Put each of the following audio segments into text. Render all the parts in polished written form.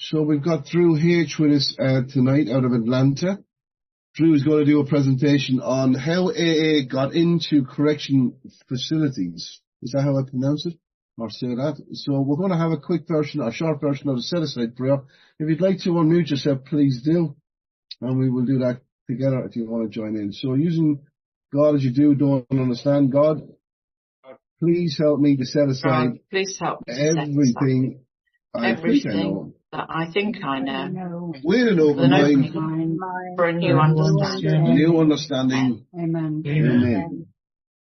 So we've got Drew H with us tonight out of Atlanta. Drew is going to do a presentation on how AA got into correction facilities. Is that how I pronounce it? Or say that? So we're going to have a quick version, a short version of the set-aside prayer. If you'd like to unmute yourself, please do. And we will do that together if you want to join in. So using God as you do, don't understand God. Please help me to set aside God, please help me everything that I think I know. With an open mind For a new understanding. New understanding. Amen. Amen.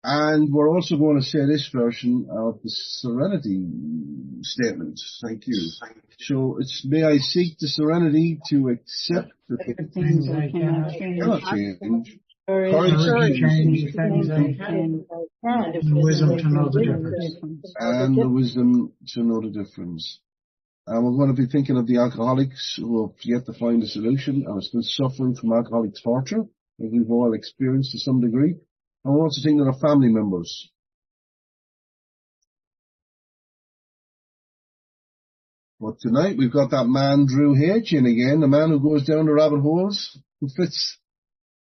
And we're also going to say this version of the serenity statement. Thank you. So it's, may I seek the serenity to accept the things I cannot change. Courage to change things I can. And the wisdom to know the difference. And the wisdom to know the difference. And we're going to be thinking of the alcoholics who have yet to find a solution and are still suffering from alcoholic torture, that we've all experienced to some degree. And we're also thinking of our family members. But tonight we've got that man, Drew H. in again, the man who goes down the rabbit holes, who fits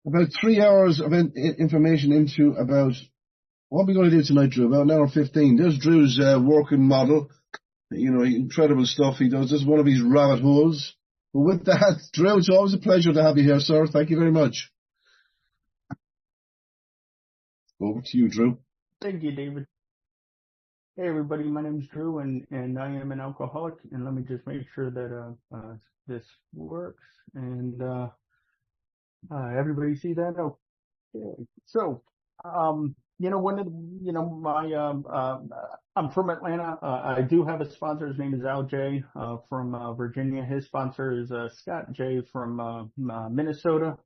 about 3 hours of information into about, what are we going to do tonight, Drew? About an hour 15. There's Drew's working model. You know, incredible stuff he does. This is one of his rabbit holes. But with that, Drew, it's always a pleasure to have you here, sir. Thank you very much. Over to you, Drew. Thank you, David. Hey, everybody. My name is Drew, and I am an alcoholic. And let me just make sure that this works. And everybody see that? Okay. So, one of I'm from Atlanta. I do have a sponsor. His name is Al J. From Virginia. His sponsor is Scott J. from Minnesota.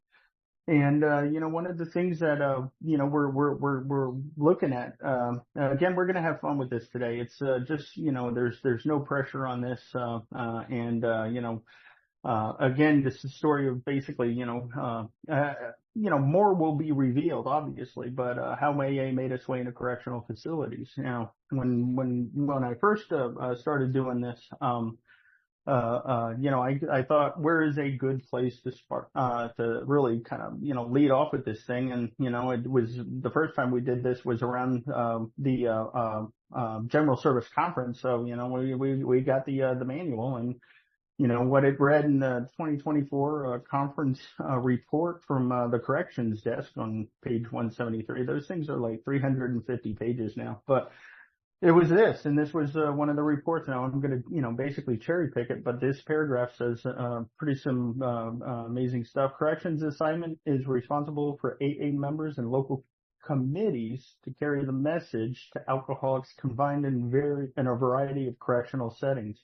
And one of the things that we're looking at, again, we're going to have fun with this today. It's just there's no pressure on this, again, this is a story of basically, more will be revealed, obviously, but how AA made its way into correctional facilities. Now, when I first started doing this, I thought, where is a good place to start, to really kind of, lead off with this thing? And, it was the first time we did this was around, the General Service Conference. So, we got the manual and, what it read in the 2024 conference report from the corrections desk on page 173. Those things are like 350 pages now, but it was this, and this was one of the reports. Now I'm going to, basically cherry pick it, but this paragraph says some amazing stuff. Corrections assignment is responsible for AA members and local committees to carry the message to alcoholics confined in a variety of correctional settings.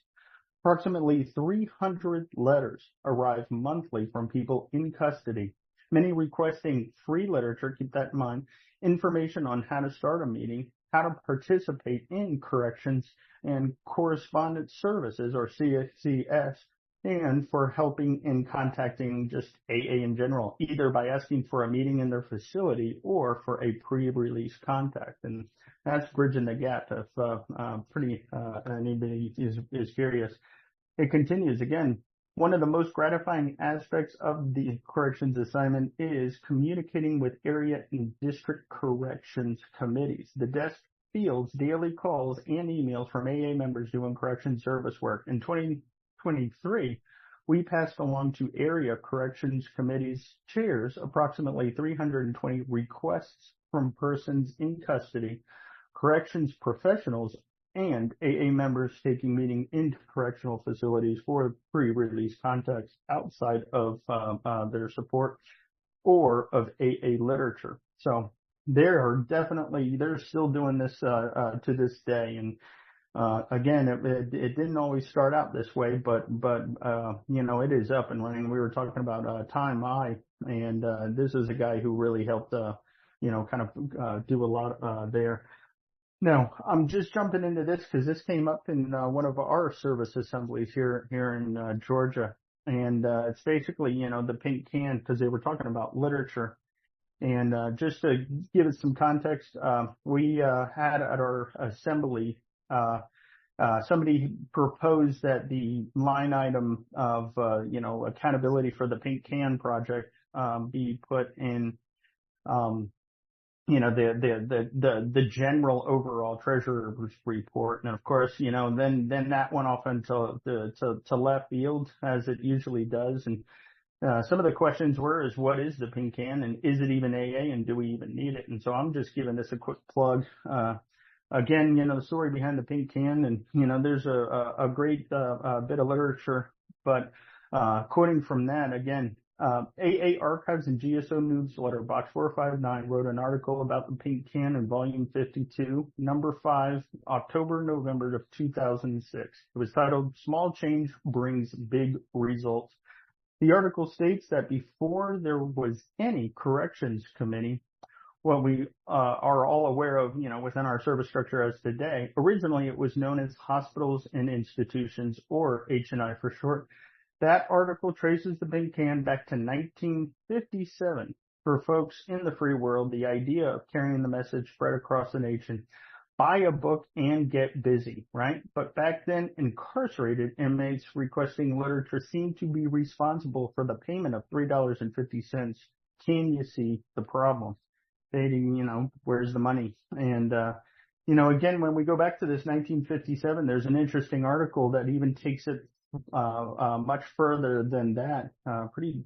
Approximately 300 letters arrive monthly from people in custody, many requesting free literature, keep that in mind, information on how to start a meeting, how to participate in corrections and correspondence services, or CCS, and for helping in contacting just AA in general, either by asking for a meeting in their facility or for a pre-release contact. And that's bridging the gap if anybody is curious. It continues again. One of the most gratifying aspects of the corrections assignment is communicating with area and district corrections committees. The desk fields daily calls and emails from AA members doing correction service work. In 2023, we passed along to area corrections committees chairs approximately 320 requests from persons in custody, corrections professionals, and AA members taking meeting into correctional facilities for pre-release contacts outside of their support or of AA literature. So they're still doing this to this day. And again, it didn't always start out this way, but it is up and running. We were talking about Time I, and this is a guy who really helped do a lot there. Now, I'm just jumping into this because this came up in one of our service assemblies here in Georgia. And it's basically, the pink can, because they were talking about literature. And just to give it some context, we had at our assembly somebody proposed that the line item of, accountability for the Pink Can project, be put in, the general overall treasurer's report. And of course, then that went off into to left field, as it usually does. And some of the questions is what is the Pink Can, and is it even AA, and do we even need it? And so I'm just giving this a quick plug. Again, the story behind the Pink Can, and, there's a great bit of literature, but quoting from that again, AA Archives and GSO Newsletter, Box 459, wrote an article about the Pink Can in volume 52, number 5, October-November of 2006. It was titled, Small Change Brings Big Results. The article states that before there was any corrections committee, what we are all aware of, within our service structure as today, originally it was known as Hospitals and Institutions, or H&I for short. That article traces the Pink Can back to 1957. For folks in the free world, the idea of carrying the message spread across the nation: buy a book and get busy, right? But back then, incarcerated inmates requesting literature seemed to be responsible for the payment of $3.50. Can you see the problem? Stating, where's the money? And, again, when we go back to this 1957, there's an interesting article that even takes it much further than that, pretty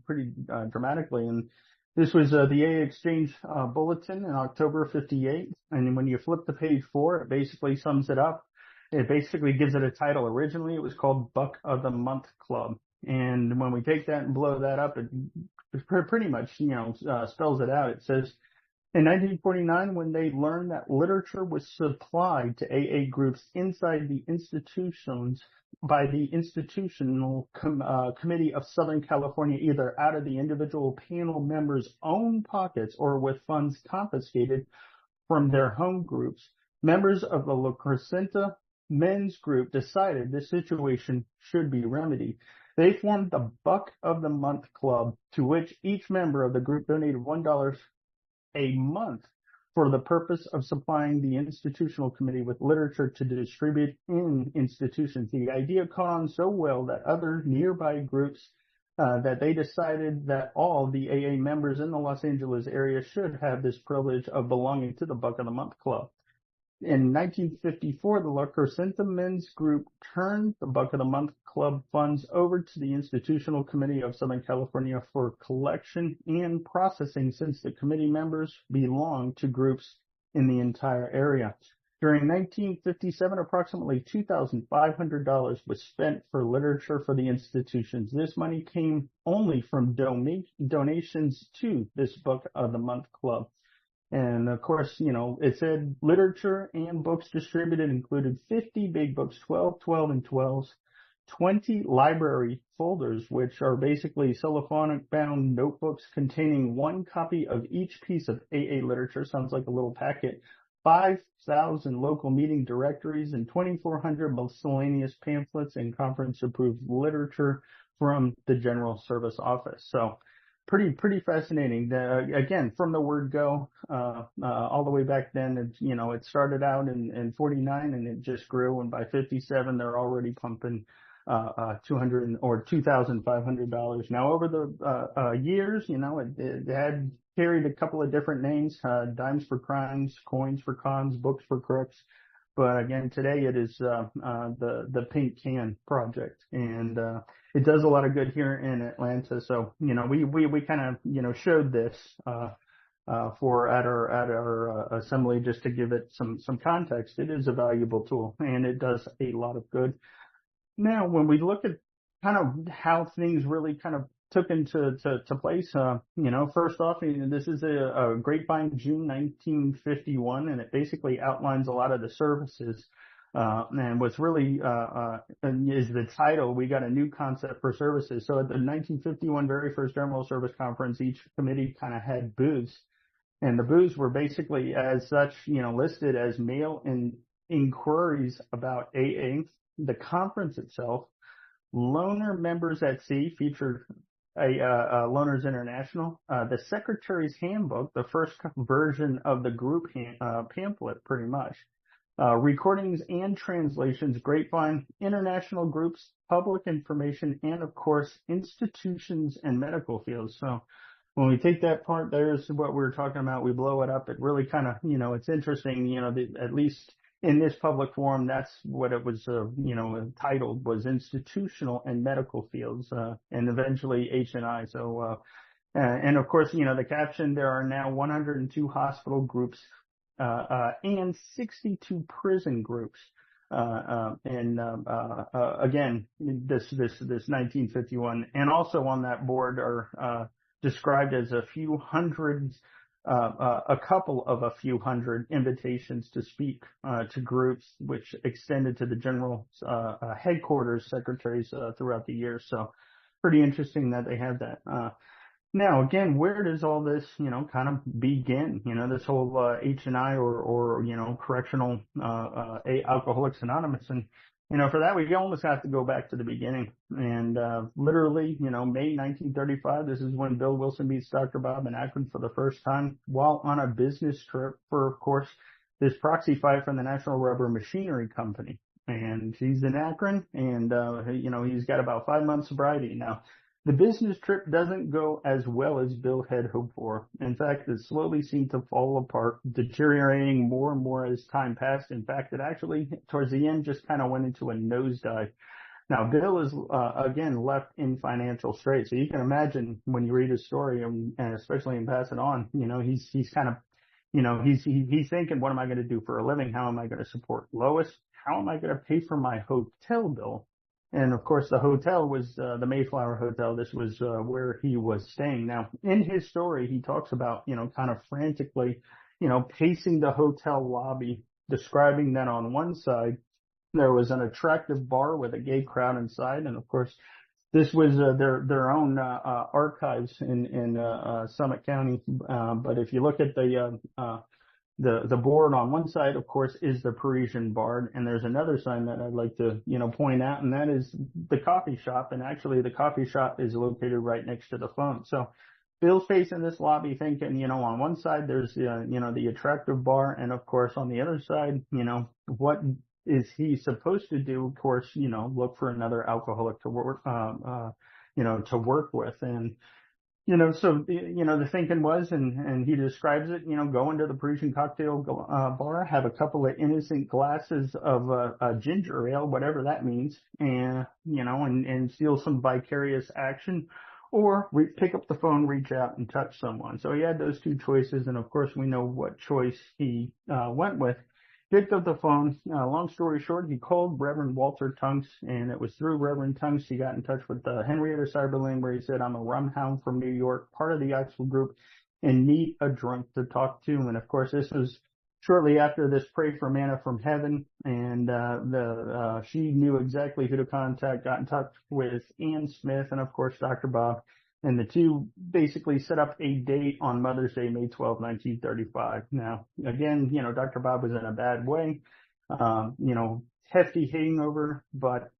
dramatically. And this was the AA Exchange Bulletin in October of 58. And when you flip to page 4, it basically sums it up. It basically gives it a title. Originally, it was called Buck of the Month Club. And when we take that and blow that up, it pretty much, spells it out. It says, in 1949, when they learned that literature was supplied to AA groups inside the institutions by the Institutional Committee of Southern California, either out of the individual panel members' own pockets or with funds confiscated from their home groups, members of the La Crescenta Men's Group decided this situation should be remedied. They formed the Buck of the Month Club, to which each member of the group donated $1 a month for the purpose of supplying the institutional committee with literature to distribute in institutions. The idea caught on so well that other nearby groups that they decided that all the AA members in the Los Angeles area should have this privilege of belonging to the Buck of the Month Club. In 1954, the La Crescenta Men's Group turned the Buck of the Month Club funds over to the Institutional Committee of Southern California for collection and processing, since the committee members belonged to groups in the entire area. During 1957, approximately $2,500 was spent for literature for the institutions. This money came only from donations to this Buck of the Month Club. And of course, it said literature and books distributed included 50 big books, 12 and 12s, 20 library folders, which are basically cellophane bound notebooks containing one copy of each piece of AA literature. Sounds like a little packet. 5,000 local meeting directories and 2,400 miscellaneous pamphlets and conference approved literature from the General Service Office. So pretty fascinating. Again, from the word go, all the way back then, it started out in 49 and it just grew. And by 57, they're already pumping, $200 or $2,500. Now over the years, it had carried a couple of different names, dimes for crimes, coins for cons, books for crooks. But again, today it is, the Pink Can project, and, it does a lot of good here in Atlanta. So, we kind of, showed this, for at our assembly, just to give it some context. It is a valuable tool and it does a lot of good. Now, when we look at kind of how things really kind of took into place, first off, this is a Grapevine, June 1951, and it basically outlines a lot of the services. And what's really is the title. We got a new concept for services. So at the 1951 very first General Service Conference, each committee kind of had booths, and the booths were basically as such, listed as mail-in inquiries about AA. The conference itself, Loner Members at Sea, featured a Loners International, the Secretary's Handbook, the first version of the group pamphlet, pretty much. recordings and translations, grapevine, international groups, public information, and of course, institutions and medical fields. So when we take that part, there's what we were talking about. We blow it up. It really kind of, it's interesting, at least in this public forum, that's what it was, titled was institutional and medical fields, and eventually H&I. So, and of course, the caption, there are now 102 hospital groups, and 62 prison groups. Again, this 1951, and also on that board are, described as a few hundreds, a couple of a few hundred invitations to speak, to groups, which extended to the general, headquarters secretaries, throughout the year. So pretty interesting that they have that. Now, again, where does all this, kind of begin? This whole H&I or correctional Alcoholics Anonymous, and for that we almost have to go back to the beginning. And literally, May 1935, this is when Bill Wilson meets Dr. Bob in Akron for the first time, while on a business trip for, of course, this proxy fight from the National Rubber Machinery Company. And he's in Akron, and he's got about 5 months sobriety now. The business trip doesn't go as well as Bill had hoped for. In fact, it slowly seemed to fall apart, deteriorating more and more as time passed. In fact, it actually, towards the end, just kind of went into a nosedive. Now, Bill is, again, left in financial straits. So you can imagine when you read his story, and especially in Pass It On, he's kind of, he's thinking, what am I going to do for a living? How am I going to support Lois? How am I going to pay for my hotel bill? And of course, the hotel was the Mayflower Hotel. This was where he was staying. Now, in his story, he talks about, kind of frantically, pacing the hotel lobby, describing that on one side there was an attractive bar with a gay crowd inside, and of course, this was their own archives in Summit County. But if you look at the board on one side, of course, is the Parisian Bar, and there's another sign that I'd like to, point out, and that is the coffee shop. And actually, the coffee shop is located right next to the phone. So Bill's facing this lobby thinking, on one side, there's, the attractive bar, and of course, on the other side, what is he supposed to do? Of course, look for another alcoholic to work, to work with. And so, the thinking was, and he describes it, go into the Parisian cocktail bar, have a couple of innocent glasses of ginger ale, whatever that means, and, and feel some vicarious action, or pick up the phone, reach out and touch someone. So he had those two choices. And of course, we know what choice he went with. Picked up the phone. Long story short, he called Reverend Walter Tunks, and it was through Reverend Tunks he got in touch with Henrietta Cyberlin, where he said, I'm a rum hound from New York, part of the Axel group, and need a drunk to talk to. And of course, this was shortly after this Pray for Manna from Heaven, and she knew exactly who to contact, got in touch with Ann Smith, and of course, Dr. Bob. And the two basically set up a date on Mother's Day, May 12, 1935. Now, again, Dr. Bob was in a bad way, hefty hangover, but,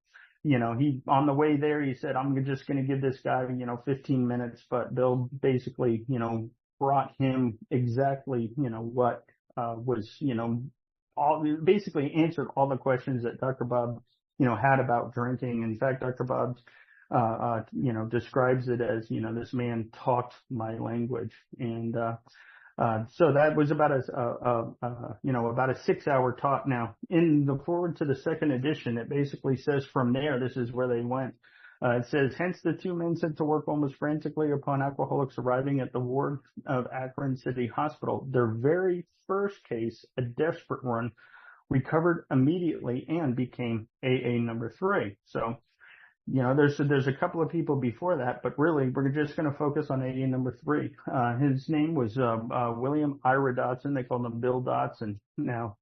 he, on the way there, he said, I'm just going to give this guy, 15 minutes. But Bill basically, brought him exactly, what, was, basically answered all the questions that Dr. Bob, had about drinking. In fact, Dr. Bob describes it as, this man talked my language. And, so that was about about a 6-hour talk. Now, in the forward to the second edition, it basically says from there, this is where they went. It says, hence the two men set to work almost frantically upon alcoholics arriving at the ward of Akron City Hospital. Their very first case, a desperate one, recovered immediately and became AA number 3. So, there's a couple of people before that, but really we're just going to focus on AA number 3. His name was William Ira Dotson. They called him Bill Dotson. Now,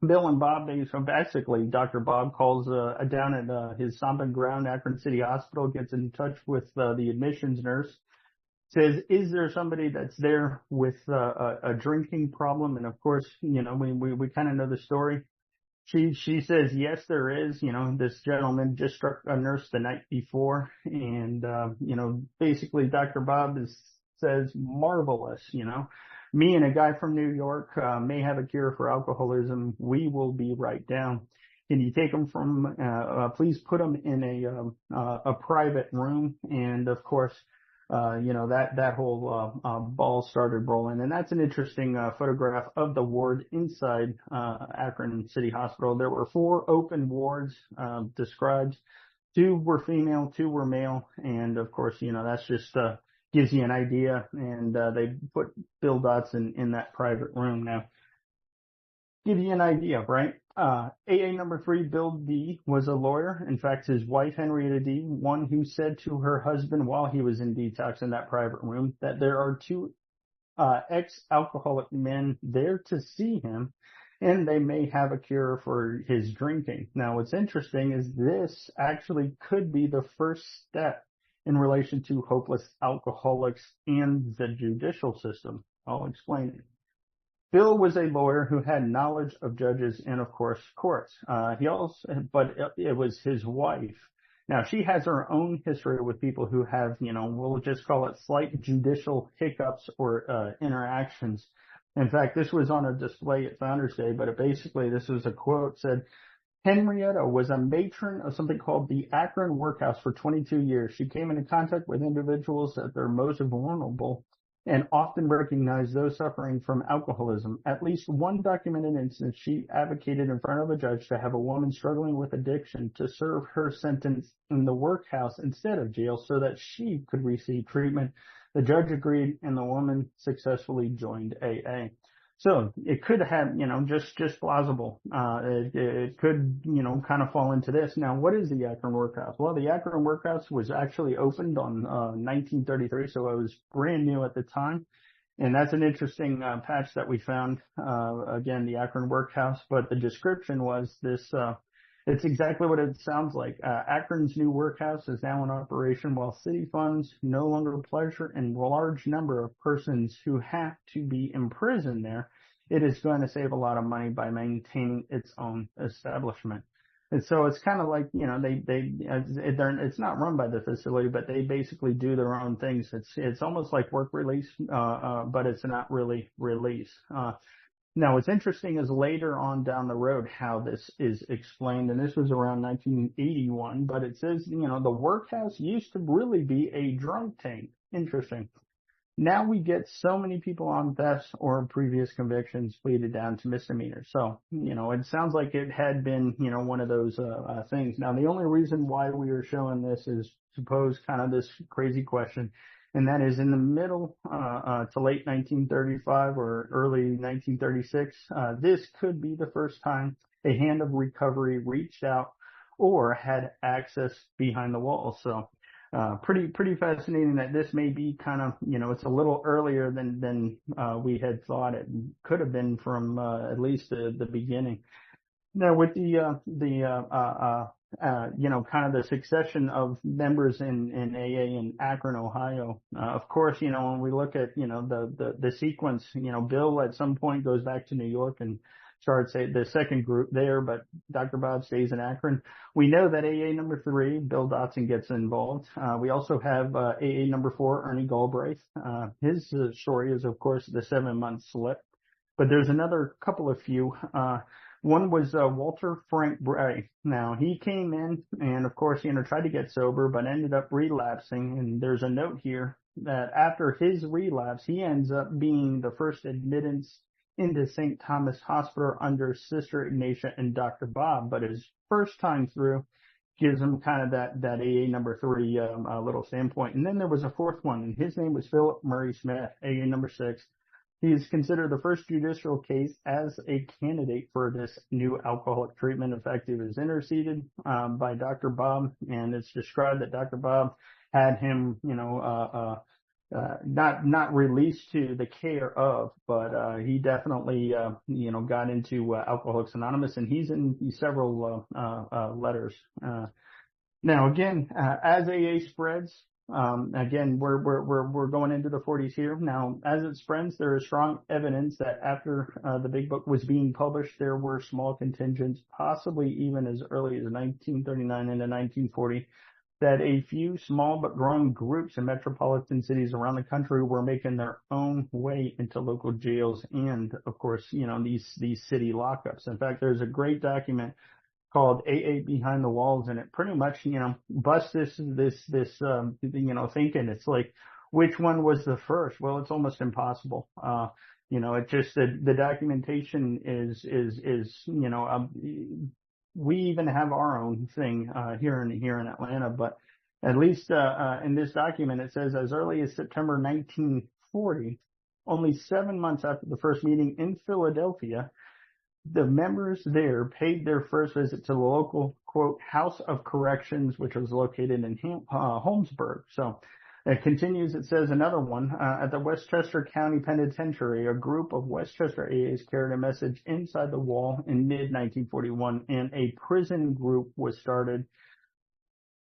Bill and Bob, so basically Dr. Bob calls down at his stomping ground, Akron City Hospital, gets in touch with the admissions nurse, says, is there somebody that's there with a drinking problem? And of course, we kind of know the story. She says, yes, there is. This gentleman just struck a nurse the night before. And, basically Dr. Bob says, marvelous, Me and a guy from New York may have a cure for alcoholism. We will be right down. Can you take them from, please put them in a private room. And of course, that whole, ball started rolling. And that's an interesting, photograph of the ward inside, Akron City Hospital. There were 4 open wards, described. 2 were female, 2 were male. And of course, that's just, gives you an idea. And, they put Bill Dotson in that private room. Now, give you an idea, right? AA number 3, Bill D, was a lawyer. In fact, his wife, Henrietta D, one who said to her husband while he was in detox in that private room that there are 2 ex-alcoholic men there to see him, and they may have a cure for his drinking. Now, what's interesting is this actually could be the first step in relation to hopeless alcoholics and the judicial system. I'll explain it. Bill was a lawyer who had knowledge of judges and, of course, courts. But it was his wife. Now, she has her own history with people who have, we'll just call it slight judicial hiccups or interactions. In fact, this was on a display at Founders Day, but this was a quote, said, Henrietta was a matron of something called the Akron Workhouse for 22 years. She came into contact with individuals at their most vulnerable and often recognized those suffering from alcoholism. At least one documented instance, she advocated in front of a judge to have a woman struggling with addiction to serve her sentence in the workhouse instead of jail so that she could receive treatment. The judge agreed, and the woman successfully joined AA. So it could have, just plausible. It could, kind of fall into this. Now, what is the Akron Workhouse? Well, the Akron Workhouse was actually opened on 1933, so it was brand new at the time. And that's an interesting patch that we found. Again, the Akron Workhouse, but the description was this. It's exactly what it sounds like. Akron's new workhouse is now in operation while city funds no longer pleasure and a large number of persons who have to be imprisoned there. It is going to save a lot of money by maintaining its own establishment. And so it's kind of like, it's not run by the facility, but they basically do their own things. It's almost like work release, but it's not really release. Now, what's interesting is later on down the road how this is explained, and this was around 1981, but it says, the workhouse used to really be a drunk tank. Interesting. Now we get so many people on thefts or previous convictions pleaded down to misdemeanors. So, it sounds like it had been, one of those things. Now, the only reason why we are showing this is to pose kind of this crazy question. And that is in the middle to late 1935 or early 1936. This could be the first time a hand of recovery reached out or had access behind the walls. So pretty fascinating that this may be kind of, it's a little earlier than we had thought. It could have been from at least the beginning. Now, with kind of the succession of members in AA in Akron, Ohio. Of course, when we look at, the sequence, Bill at some point goes back to New York and starts the second group there, but Dr. Bob stays in Akron. We know that AA number 3, Bill Dotson, gets involved. We also have AA number 4, Ernie Galbraith. His story is, of course, the 7-month slip. But there's another couple of few. One was Walter Frank Bray. Now, he came in and, of course, tried to get sober, but ended up relapsing. And there's a note here that after his relapse, he ends up being the first admittance into St. Thomas Hospital under Sister Ignatia and Dr. Bob. But his first time through gives him kind of that AA number 3 little standpoint. And then there was a fourth one, and his name was Philip Murray Smith, AA number 6. He is considered the first judicial case as a candidate for this new alcoholic treatment. In fact, he was interceded by Dr. Bob, and it's described that Dr. Bob had him, not released to the care of, but he definitely, got into Alcoholics Anonymous, and he's in several letters. Now, again, as AA spreads. Again, we're going into the 40s here. Now, as it spreads, there is strong evidence that after the Big Book was being published, there were small contingents, possibly even as early as 1939 into 1940, that a few small but growing groups in metropolitan cities around the country were making their own way into local jails and, of course, these city lockups. In fact, there's a great document called AA Behind the Walls, and it pretty much, busts this thinking. It's like, which one was the first? Well, it's almost impossible. It just, the documentation is, we even have our own thing, here in Atlanta, but at least, in this document, it says as early as September 1940, only 7 months after the first meeting in Philadelphia, the members there paid their first visit to the local, quote, House of Corrections, which was located in Holmesburg. So it continues. It says another one, at the Westchester County Penitentiary, a group of Westchester AAs carried a message inside the wall in mid-1941, and a prison group was started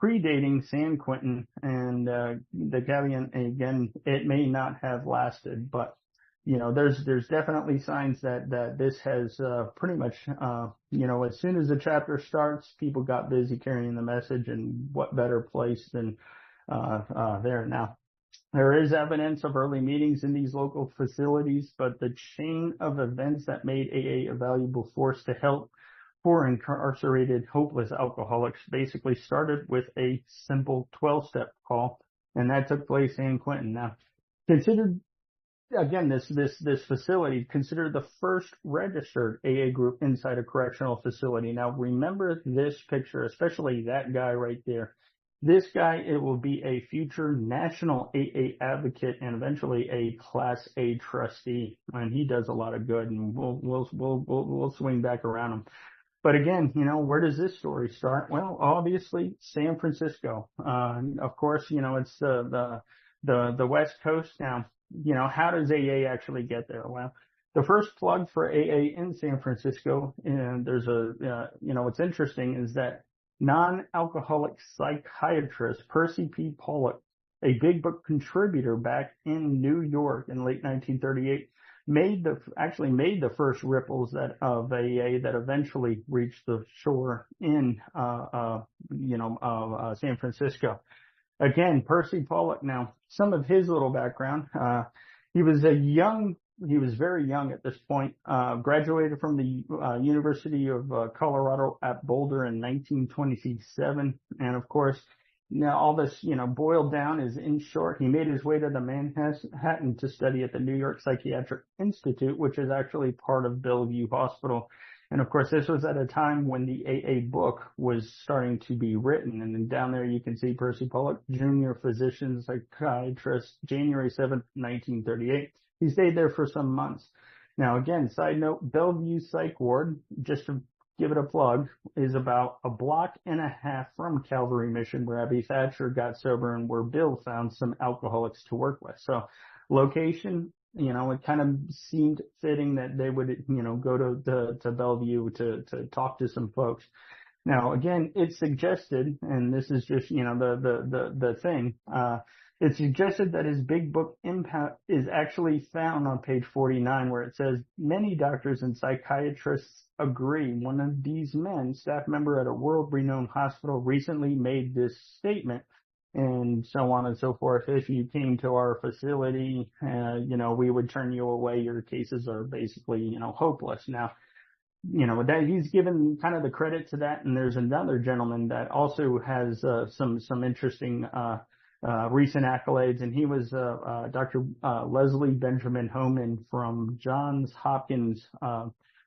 predating San Quentin. And the caveat, again, it may not have lasted, but there's definitely signs that this has pretty much, as soon as the chapter starts, people got busy carrying the message, and what better place than there. Now, there is evidence of early meetings in these local facilities, but the chain of events that made AA a valuable force to help poor incarcerated, hopeless alcoholics basically started with a simple 12-step call, and that took place in San Quentin. Now, considered, again, this facility, considered the first registered AA group inside a correctional facility. Now, remember this picture, especially that guy right there. This guy, it will be a future national AA advocate and eventually a Class A trustee, and he does a lot of good, and we'll swing back around him. But again, where does this story start? Well, obviously San Francisco. Of course, it's the West Coast. Now, how does AA actually get there? Well, the first plug for AA in San Francisco, and there's what's interesting is that non-alcoholic psychiatrist Percy P. Pollock, a big book contributor back in New York in late 1938, made the first ripples of AA that eventually reached the shore in San Francisco. Again, Percy Pollock. Now, some of his little background. He was very young at this point. Graduated from the University of Colorado at Boulder in 1927, and of course, all this boiled down is, in short, he made his way to the Manhattan to study at the New York Psychiatric Institute, which is actually part of Bellevue Hospital. And of course, this was at a time when the AA book was starting to be written. And then down there you can see Percy Pollock, Junior Physician Psychiatrist, January 7th, 1938. He stayed there for some months. Now, again, side note, Bellevue Psych Ward, just to give it a plug, is about a block and a half from Calvary Mission, where Abby Thatcher got sober and where Bill found some alcoholics to work with. So location, it kind of seemed fitting that they would, go to Bellevue to talk to some folks. Now, again, it suggested, and this is just, the thing, it suggested that his big book impact is actually found on page 49, where it says, many doctors and psychiatrists agree. One of these men, staff member at a world-renowned hospital, recently made this statement, and so on and so forth. If you came to our facility, we would turn you away. Your cases are basically, hopeless. Now, that he's given kind of the credit to that. And there's another gentleman that also has some interesting recent accolades, and he was Dr. Leslie Benjamin Homan from Johns Hopkins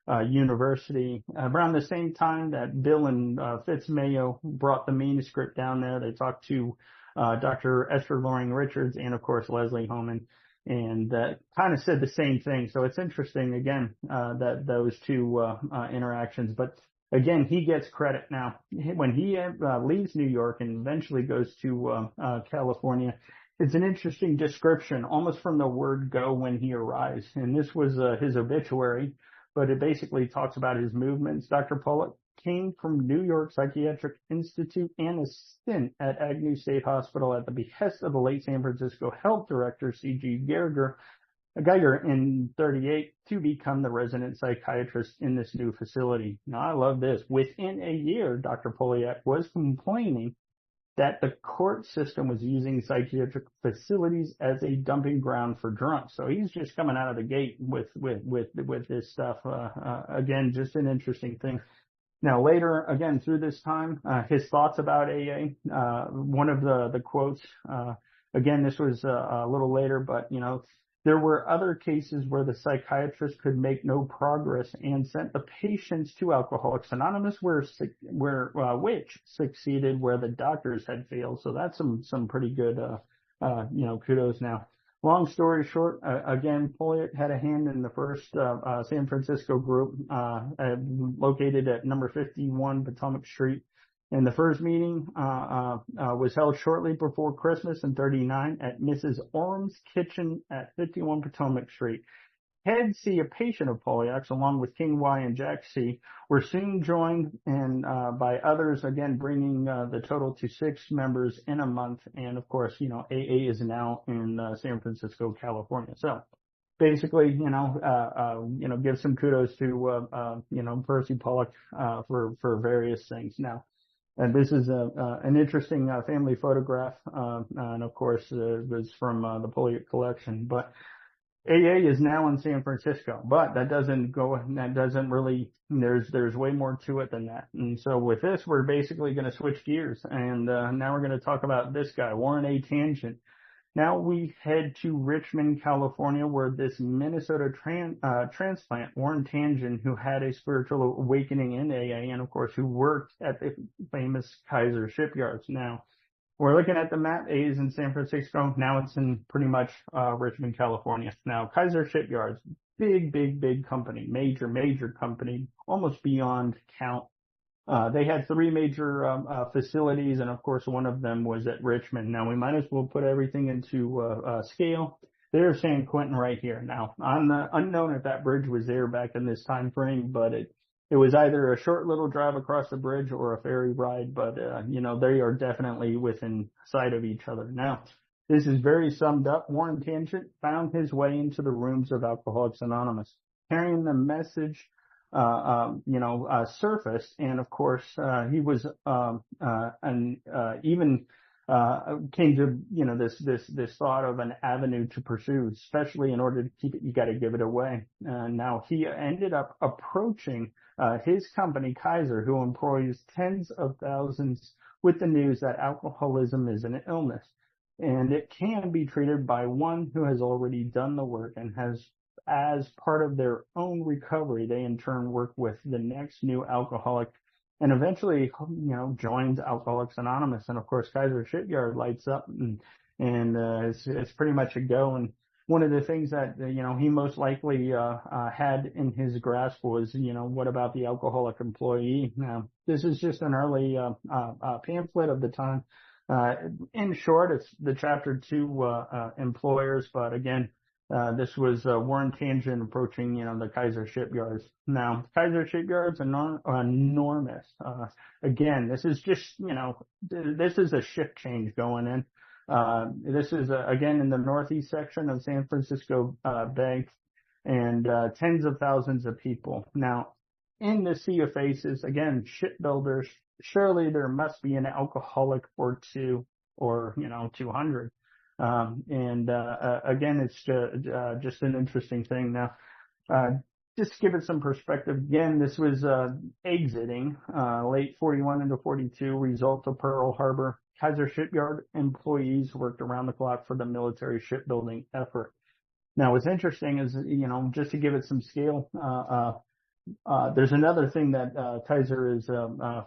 University. Around the same time that Bill and Fitz Mayo brought the manuscript down there, they talked to Dr. Esther Loring Richards and, of course, Leslie Homan, and kind of said the same thing. So it's interesting, again, that those two interactions. But again, he gets credit. Now, when he leaves New York and eventually goes to California, it's an interesting description, almost from the word go, when he arrives. And this was his obituary, but it basically talks about his movements. Dr. Pollock came from New York Psychiatric Institute and a stint at Agnew State Hospital at the behest of the late San Francisco Health Director, C.G. Geiger in 1938, to become the resident psychiatrist in this new facility. Now, I love this. Within a year, Dr. Polyak was complaining that the court system was using psychiatric facilities as a dumping ground for drunks. So he's just coming out of the gate with this stuff. Again, just an interesting thing. Now later, again, through this time, his thoughts about AA, one of the quotes, again, this was a little later, but there were other cases where the psychiatrist could make no progress and sent the patients to Alcoholics Anonymous, which succeeded where the doctors had failed. So that's some pretty good, kudos. Now, long story short, again, Poliak had a hand in the first San Francisco group, located at number 51 Potomac Street. And the first meeting was held shortly before Christmas in '39 at Mrs. Orm's Kitchen at 51 Potomac Street. Ted C., a patient of Poliak's, along with King Y. and Jack C., were soon joined by others, again bringing the total to 6 members in a month. And of course, AA is now in San Francisco, California. So basically, give some kudos to Percy Poliak for various things. Now, and this is an interesting family photograph, and of course it was from the Poliak collection. But AA is now in San Francisco, but that doesn't really. There's way more to it than that. And so with this, we're basically going to switch gears, and now we're going to talk about this guy, Warren A. Tangent. Now we head to Richmond, California, where this Minnesota transplant, Warren Tangent, who had a spiritual awakening in AA, and of course who worked at the famous Kaiser Shipyards. Now, we're looking at the map. A is in San Francisco. Now it's in pretty much Richmond, California. Now, Kaiser Shipyards, big company, major company, almost beyond count. They had 3 major facilities, and of course one of them was at Richmond. Now we might as well put everything into scale. There's San Quentin right here. Now, unknown if that bridge was there back in this time frame, but it was either a short little drive across the bridge or a ferry ride, but they are definitely within sight of each other. Now, this is very summed up. Warren Tangent found his way into the rooms of Alcoholics Anonymous, carrying the message surfaced. And of course, he was, even, came to, this thought of an avenue to pursue, especially in order to keep it, you got to give it away. Now he ended up approaching, his company, Kaiser, who employs tens of thousands, with the news that alcoholism is an illness and it can be treated by one who has already done the work and has, as part of their own recovery, they in turn work with the next new alcoholic and eventually, joins Alcoholics Anonymous. And of course, Kaiser Shipyard lights up and it's pretty much a go. And one of the things that, he most likely, had in his grasp was, what about the alcoholic employee? Now, this is just an early, pamphlet of the time. In short, it's the chapter 2, employers, but again, this was Warren Tangent approaching, the Kaiser Shipyards. Now, Kaiser Shipyards are enormous. Again, this is just, this is a shift change going in. This is, again, in the northeast section of San Francisco Bay, and tens of thousands of people. Now, in the sea of faces, again, shipbuilders, surely there must be an alcoholic or two, or, 200. Again, it's just an interesting thing. Now, just to give it some perspective, again, this was exiting late 41 into 42, result of Pearl Harbor. Kaiser Shipyard employees worked around the clock for the military shipbuilding effort. Now, what's interesting is, just to give it some scale, there's another thing that Kaiser is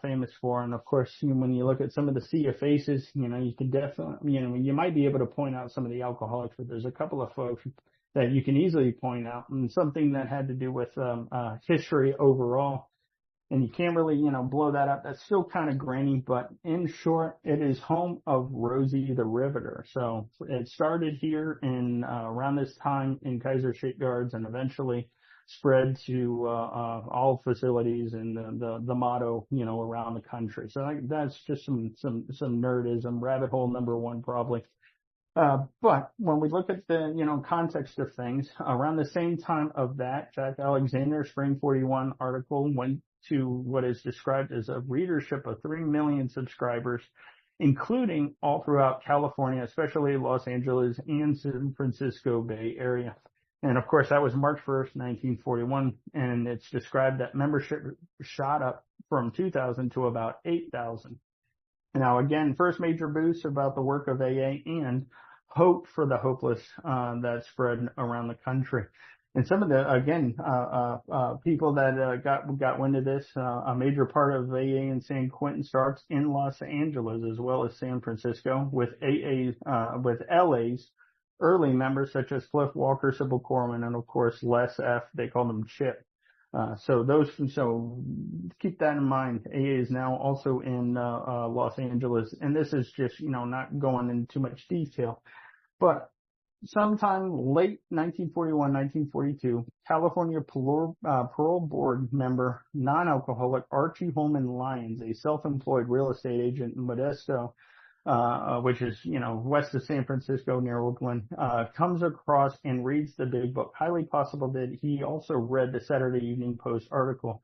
famous for, and of course, when you look at some of the sea of faces, you can definitely, you might be able to point out some of the alcoholics, but there's a couple of folks that you can easily point out, and something that had to do with history overall. And you can't really, blow that up. That's still kind of grainy, but in short, it is home of Rosie the Riveter. So it started here in around this time in Kaiser Shipyards, and eventually spread to all facilities and the motto, around the country. So that's just some nerdism, rabbit hole number 1 probably. But when we look at the, context of things, around the same time of that, Jack Alexander, Spring 41 article went to what is described as a readership of 3 million subscribers. including all throughout California, especially Los Angeles and San Francisco Bay Area. And of course, that was March 1st, 1941. And it's described that membership shot up from 2,000 to about 8,000. Now, again, first major boost about the work of AA and hope for the hopeless that spread around the country. And some of the, again, people that got wind of this, a major part of AA in San Quentin starts in Los Angeles as well as San Francisco with with LA's early members such as Cliff Walker, Sybil Corman, and of course Les F. They called him Chip. So keep that in mind. AA is now also in Los Angeles, and this is just, not going into too much detail, but sometime late 1941, 1942, California parole board member, non-alcoholic Archie Holman Lyons, a self-employed real estate agent in Modesto, which is, west of San Francisco near Oakland, comes across and reads the big book. Highly possible that he also read the Saturday Evening Post article.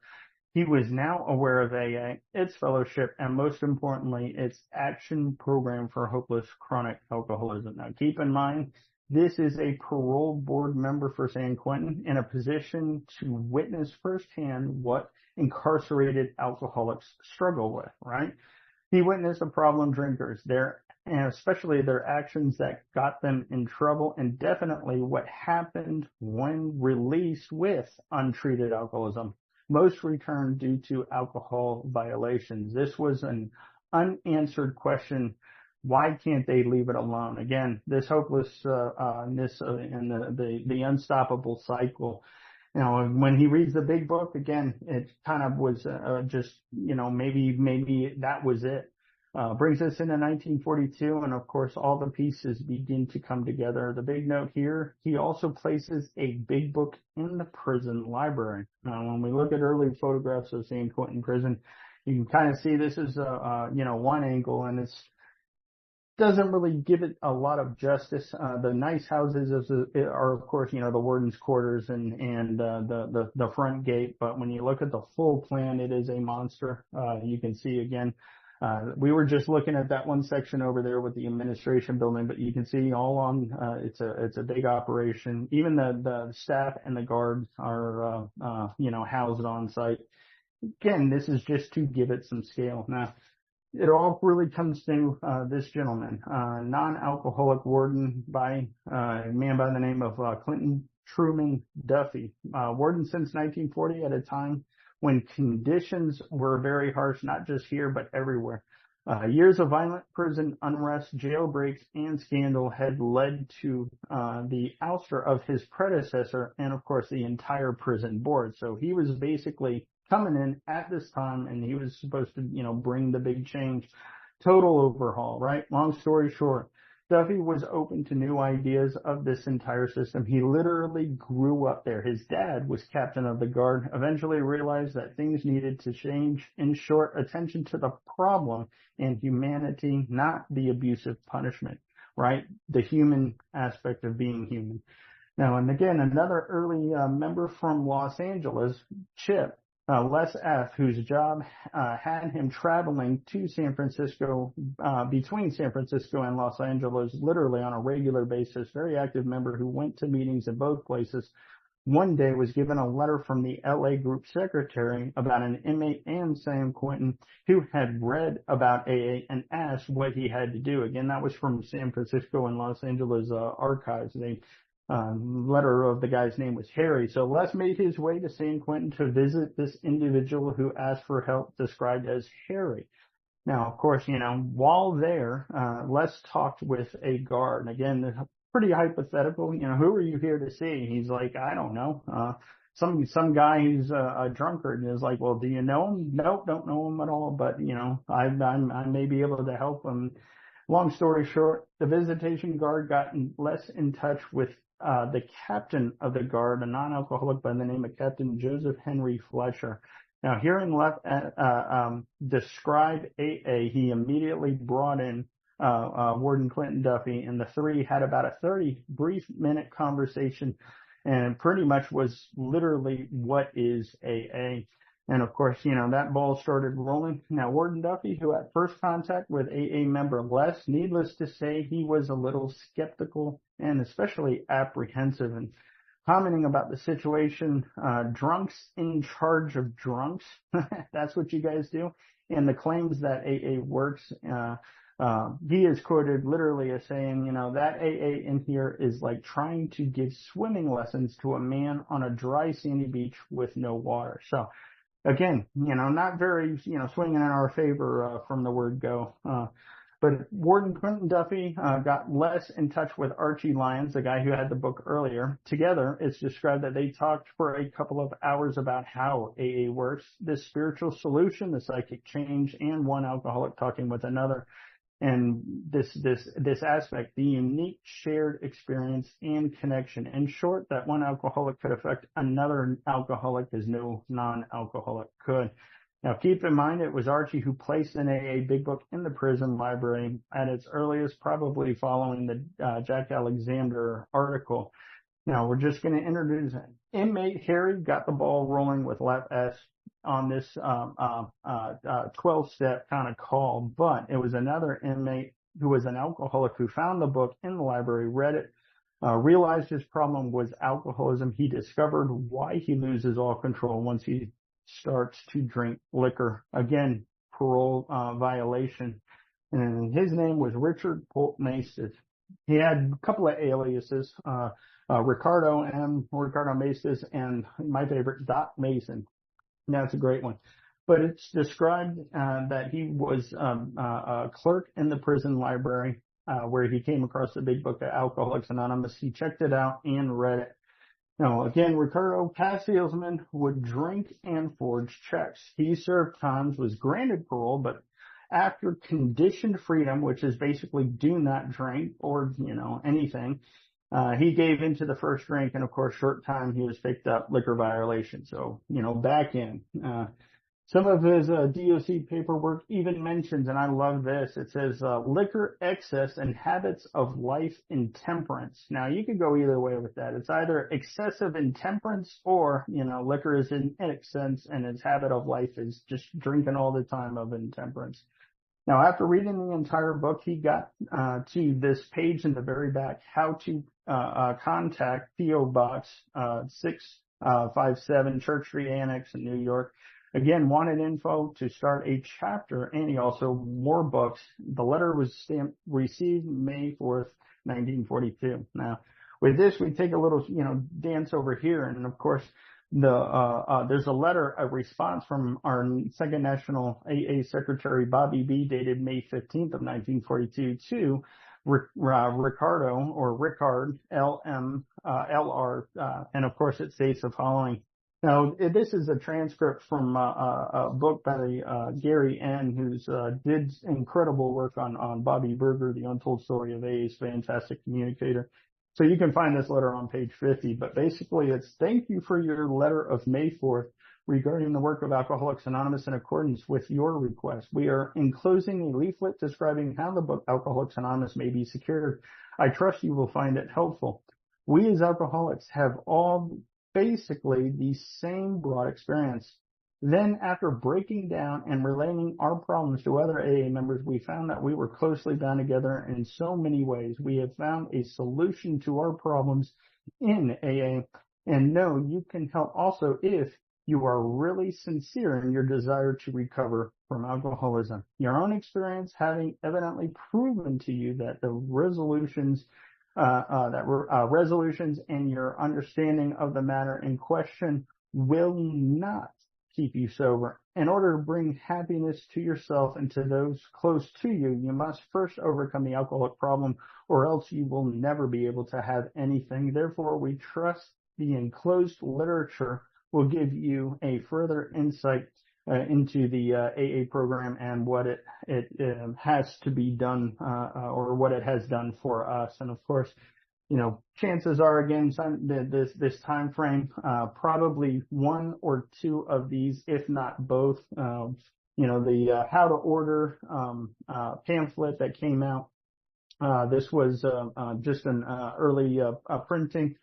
He was now aware of AA, its fellowship, and most importantly, its action program for hopeless chronic alcoholism. Now, keep in mind, this is a parole board member for San Quentin in a position to witness firsthand what incarcerated alcoholics struggle with, right? He witnessed the problem drinkers, and especially their actions that got them in trouble, and definitely what happened when released with untreated alcoholism. Most returned due to alcohol violations. This was an unanswered question. Why can't they leave it alone? Again, this hopelessness and the unstoppable cycle. When he reads the big book, again, it kind of was just, maybe that was it. Brings us into 1942, and of course, all the pieces begin to come together. The big note here, he also places a big book in the prison library. When we look at early photographs of San Quentin prison, you can kind of see this is, one angle, and it's doesn't really give it a lot of justice. The nice houses are, of course, the warden's quarters and the front gate. But when you look at the full plan, it is a monster. You can see again, we were just looking at that one section over there with the administration building, but you can see all on, it's a big operation. Even the staff and the guards are, housed on site. Again, this is just to give it some scale. Now, it all really comes to this gentleman, non-alcoholic warden by a man by the name of Clinton Truman Duffy. Warden since 1940 at a time when conditions were very harsh, not just here, but everywhere. Years of violent prison unrest, jailbreaks, and scandal had led to the ouster of his predecessor and, of course, the entire prison board. So he was basically coming in at this time, and he was supposed to, bring the big change, total overhaul, right? Long story short, Duffy was open to new ideas of this entire system. He literally grew up there. His dad was captain of the guard, eventually realized that things needed to change. In short, attention to the problem and humanity, not the abusive punishment, right? The human aspect of being human. Now, and again, another early member from Los Angeles, Chip, Les F., whose job had him traveling to San Francisco, between San Francisco and Los Angeles, literally on a regular basis, very active member who went to meetings in both places, one day was given a letter from the LA group secretary about an inmate in San Quentin who had read about AA and asked what he had to do. Again, that was from San Francisco and Los Angeles archives. Letter of the guy's name was Harry. So Les made his way to San Quentin to visit this individual who asked for help, described as Harry. Now, of course, while there, Les talked with a guard. And again, pretty hypothetical. Who are you here to see? He's like, I don't know. Some guy who's a drunkard, and is like, well, do you know him? Nope, don't know him at all. But I may be able to help him. Long story short, the visitation guard got less in touch with the captain of the guard, a non-alcoholic by the name of Captain Joseph Henry Fletcher. Now, hearing Left describe AA, he immediately brought in Warden Clinton Duffy, and the three had about a 30-brief-minute conversation, and pretty much was literally, what is AA? And of course, that ball started rolling. Now, Warden Duffy, who had first contact with AA member Les, needless to say, he was a little skeptical and especially apprehensive, and commenting about the situation, drunks in charge of drunks. That's what you guys do. And the claims that AA works, he is quoted literally as saying, that AA in here is like trying to give swimming lessons to a man on a dry, sandy beach with no water. So again, not very, swinging in our favor, from the word go. But Warden Quentin Duffy got Les in touch with Archie Lyons, the guy who had the book earlier. Together, it's described that they talked for a couple of hours about how AA works, this spiritual solution, the psychic change, and one alcoholic talking with another. And this aspect, the unique shared experience and connection. In short, that one alcoholic could affect another alcoholic as no non-alcoholic could. Now, keep in mind, it was Archie who placed an AA Big Book in the prison library at its earliest, probably following the Jack Alexander article. Now, we're just going to introduce it. Inmate Harry got the ball rolling with Left S on this 12-step kind of call, but it was another inmate who was an alcoholic who found the book in the library, read it, realized his problem was alcoholism. He discovered why he loses all control once he starts to drink liquor. Again, parole violation. And his name was Richard Polk Maestas. He had a couple of aliases, Ricardo M., Ricardo Maestas, and my favorite, Doc Mason. That's a great one. But it's described that he was a clerk in the prison library where he came across the Big Book of Alcoholics Anonymous. He checked it out and read it. Now, again, Ricardo, past salesman, would drink and forge checks. He served times, was granted parole, but after conditioned freedom, which is basically do not drink or, anything, he gave into the first drink, and of course, short time, he was picked up, liquor violation. So, back in. Some of his DOC paperwork even mentions, and I love this, it says liquor excess and habits of life intemperance. Now, you could go either way with that. It's either excessive intemperance or, liquor is in excess and his habit of life is just drinking all the time of intemperance. Now, after reading the entire book, he got to this page in the very back, how to contact P.O. Box 657 Church Street Annex in New York. Again, wanted info to start a chapter, and he also more books. The letter was stamped, received May 4th, 1942. Now, with this, we take a little, dance over here, and of course, there's a letter, a response from our Second National AA Secretary Bobby B, dated May 15th of 1942 to Ricardo or Rickard LM LR, and of course, it states the following. Now, this is a transcript from a book by Gary N., who's did incredible work on Bobby Berger, The Untold Story of AA's Fantastic Communicator. So you can find this letter on page 50, but basically it's thank you for your letter of May 4th regarding the work of Alcoholics Anonymous in accordance with your request. We are enclosing a leaflet describing how the book Alcoholics Anonymous may be secured. I trust you will find it helpful. We as alcoholics have all basically the same broad experience. Then, after breaking down and relating our problems to other AA members, we found that we were closely bound together in so many ways. We have found a solution to our problems in AA, and know you can help also if you are really sincere in your desire to recover from alcoholism. Your own experience having evidently proven to you that the resolutions and your understanding of the matter in question will not keep you sober. In order to bring happiness to yourself and to those close to you, you must first overcome the alcoholic problem, or else you will never be able to have anything. Therefore, we trust the enclosed literature will give you a further insight into the AA program and what it has to be done, or what it has done for us. And of course, chances are, again, this time frame, probably one or two of these, if not both. The how to order pamphlet that came out. This was just an early printing.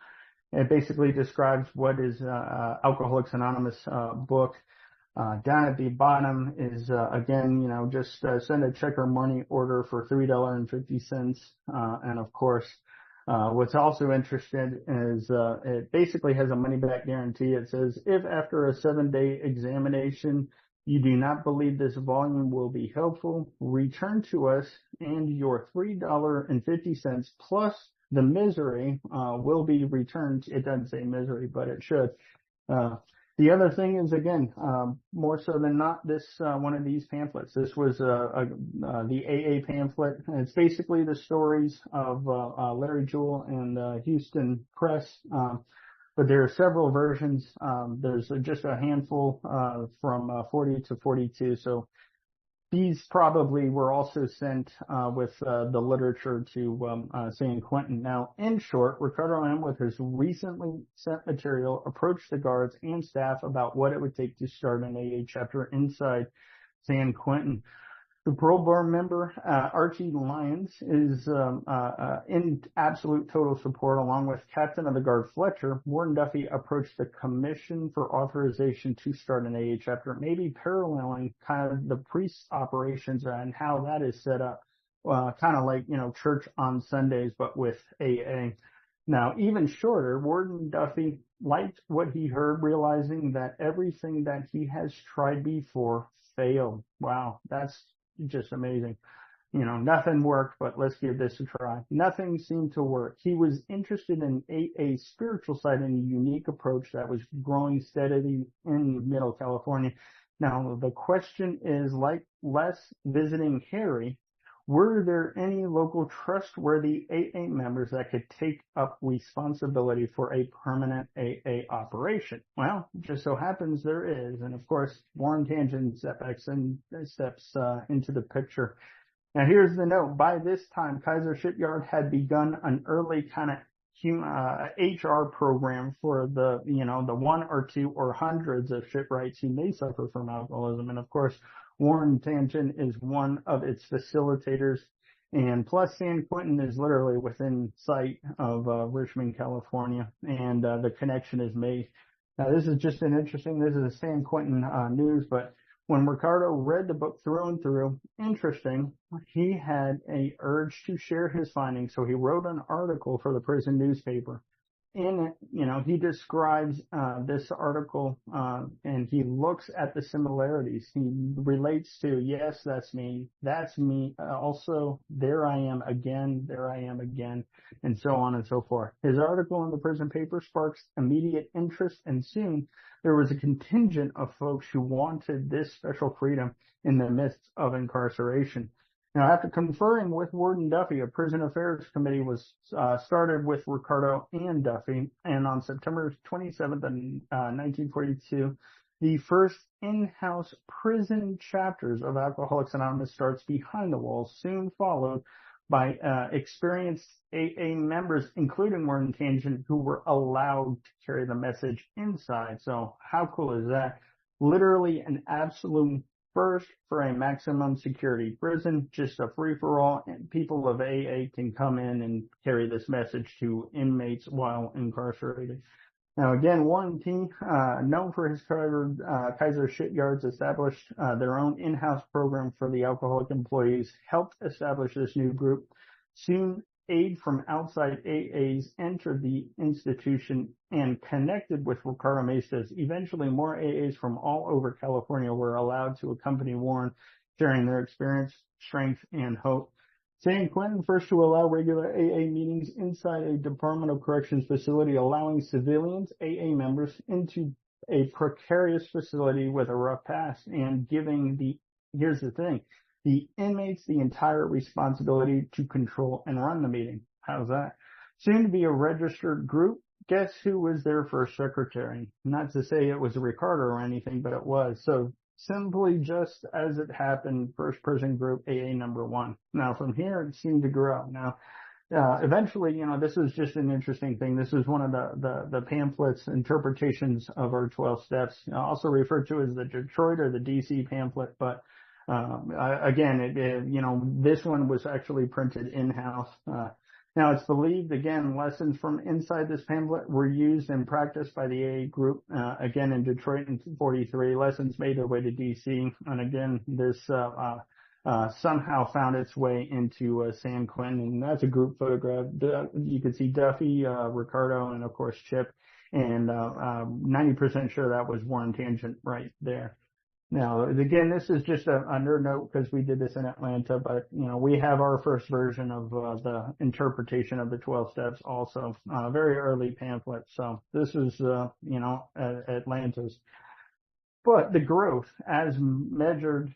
It basically describes what is Alcoholics Anonymous book. Down at the bottom is, again, just send a check or money order for $3.50. And of course, what's also interesting is, it basically has a money back guarantee. It says, if after a 7-day examination, you do not believe this volume will be helpful, return to us and your $3.50 plus the misery, will be returned. It doesn't say misery, but it should. The other thing is, again, more so than not, this one of these pamphlets. This was the AA pamphlet. And it's basically the stories of Larry Jewell and Houston Press. But there are several versions. There's just a handful from 40 to 42. So these probably were also sent with the literature to San Quentin. Now, in short, Ricardo M., with his recently sent material, approached the guards and staff about what it would take to start an AA chapter inside San Quentin. The parole board member, Archie Lyons, is in absolute total support, along with Captain of the Guard Fletcher. Warden Duffy approached the commission for authorization to start an AA chapter, maybe paralleling kind of the priest's operations and how that is set up, kind of like, church on Sundays, but with AA. Now, even shorter, Warden Duffy liked what he heard, realizing that everything that he has tried before failed. Wow, that's just amazing. Nothing worked, but let's give this a try. Nothing seemed to work. He was interested in a spiritual side and a unique approach that was growing steadily in Middle California. Now, the question is, like Les visiting Harry, were there any local trustworthy AA members that could take up responsibility for a permanent AA operation? Well, just so happens there is. And of course, Warren Tangent steps into the picture. Now, here's the note. By this time, Kaiser Shipyard had begun an early kind of HR program for the one or two or hundreds of shipwrights who may suffer from alcoholism. And of course, Warren Tangent is one of its facilitators, and plus San Quentin is literally within sight of Richmond, California, and the connection is made. Now, this is just this is a San Quentin news, but when Ricardo read the book through and through, interesting, he had a urge to share his findings, so he wrote an article for the prison newspaper. In it, he describes this article, and he looks at the similarities. He relates to, yes, that's me, also, there I am again, and so on and so forth. His article in the prison paper sparks immediate interest, and soon there was a contingent of folks who wanted this special freedom in the midst of incarceration. Now, after conferring with Warden Duffy, a prison affairs committee was started with Ricardo and Duffy, and on September 27th, 1942, the first in-house prison chapters of Alcoholics Anonymous starts behind the walls, soon followed by experienced AA members, including Warden Tangent, who were allowed to carry the message inside. So how cool is that? Literally an absolute first for a maximum security prison, just a free-for-all, and people of AA can come in and carry this message to inmates while incarcerated. Now, again, Warren T., known for his Kaiser Shipyards, established their own in-house program for the alcoholic employees, helped establish this new group. Soon, aid from outside AAs entered the institution and connected with Ricardo Maestas. Eventually, more AAs from all over California were allowed to accompany Warren, sharing their experience, strength, and hope. San Quentin, first to allow regular AA meetings inside a Department of Corrections facility, allowing civilians, AA members, into a precarious facility with a rough past and giving here's the thing, the inmates the entire responsibility to control and run the meeting. How's that? Soon to be a registered group. Guess who was their first secretary? Not to say it was Ricardo or anything, but it was. So simply just as it happened, first prison group, AA number 1. Now from here, it seemed to grow. Now, eventually, this was just an interesting thing. This was one of the pamphlets interpretations of our 12 steps, also referred to as the Detroit or the DC pamphlet, but again, this one was actually printed in-house. Now, it's believed, again, lessons from inside this pamphlet were used and practiced by the AA group, again, in Detroit in 43. Lessons made their way to D.C. And again, this somehow found its way into San Quentin. And that's a group photograph. You can see Duffy, Ricardo, and, of course, Chip. And 90% sure that was Warren Tangent right there. Now, again, this is just a nerd note because we did this in Atlanta, but, we have our first version of the interpretation of the 12 steps also, very early pamphlet. So this is, Atlanta's. But the growth, as measured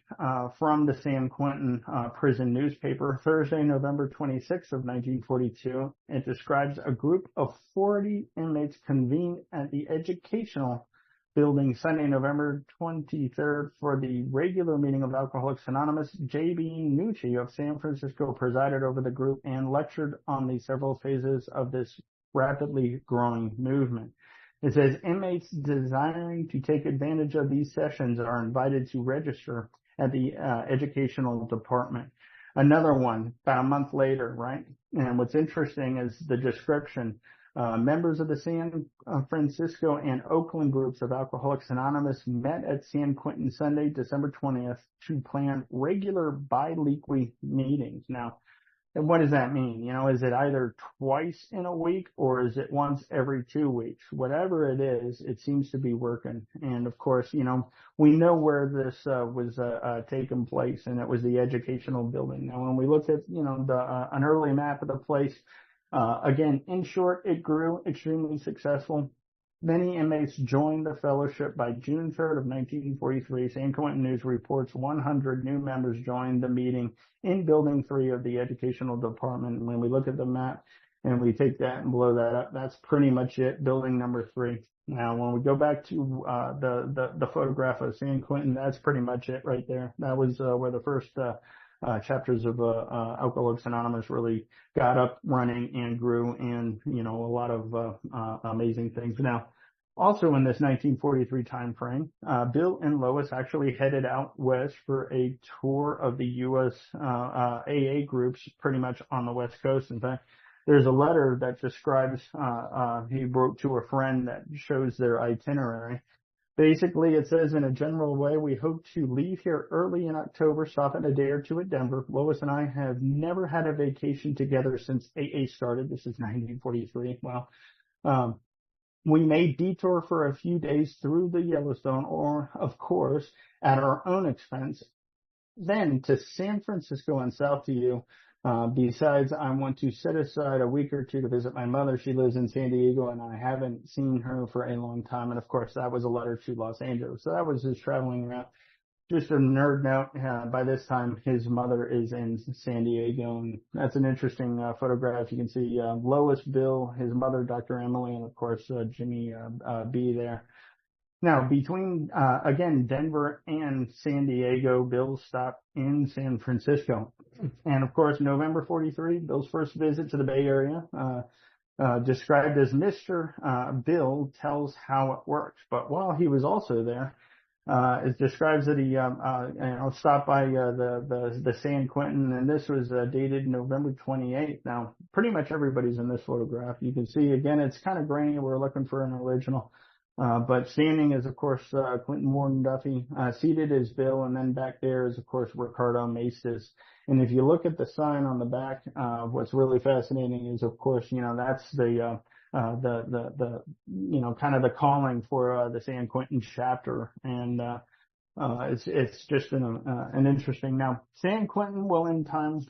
from the San Quentin prison newspaper, Thursday, November 26th of 1942, it describes a group of 40 inmates convened at the educational building Sunday, November 23rd for the regular meeting of Alcoholics Anonymous. J.B. Nucci of San Francisco presided over the group and lectured on the several phases of this rapidly growing movement. It says inmates desiring to take advantage of these sessions are invited to register at the educational department. Another one about a month later, right? And what's interesting is the description. Members of the San Francisco and Oakland groups of Alcoholics Anonymous met at San Quentin Sunday, December 20th to plan regular bi-weekly meetings. Now, and what does that mean? Is it either twice in a week or is it once every 2 weeks? Whatever it is, it seems to be working. And of course, we know where this was taking place, and it was the educational building. Now, when we look at, an early map of the place, again, in short, it grew extremely successful. Many inmates joined the fellowship. By June 3rd of 1943. San Quentin News reports 100 new members joined the meeting in Building 3 of the Educational Department. And when we look at the map and we take that and blow that up, that's pretty much it, Building number 3. Now, when we go back to the photograph of San Quentin, that's pretty much it right there. That was where the first chapters of Alcoholics Anonymous really got up running and grew, and a lot of amazing things. Now, also in this 1943 time frame, Bill and Lois actually headed out west for a tour of the U.S. AA groups pretty much on the West Coast. In fact, there's a letter that describes he wrote to a friend that shows their itinerary. Basically, it says, in a general way, we hope to leave here early in October, stop in a day or two at Denver. Lois and I have never had a vacation together since AA started. This is 1943. Well, we may detour for a few days through the Yellowstone or, of course, at our own expense, then to San Francisco and south to you. Besides, I want to set aside a week or two to visit my mother. She lives in San Diego and I haven't seen her for a long time. And of course, that was a letter to Los Angeles. So that was his traveling around. Just a nerd note, by this time, his mother is in San Diego. And that's an interesting photograph. You can see Lois, Bill, his mother, Dr. Emily, and of course, Jimmy B there. Now, between, again, Denver and San Diego, Bill stopped in San Francisco. And, of course, November 43, Bill's first visit to the Bay Area, described as Mr. Bill tells how it works. But while he was also there, it describes that he, stopped by the San Quentin, and this was dated November 28th. Now, pretty much everybody's in this photograph. You can see, again, it's kind of grainy. We're looking for an original. But standing is, of course, Clinton Warden Duffy. Seated is Bill, and then back there is, of course, Ricardo Maestas. And if you look at the sign on the back, what's really fascinating is, of course, that's the kind of the calling for the San Quentin chapter. And it's just an interesting. Now, San Quentin will in time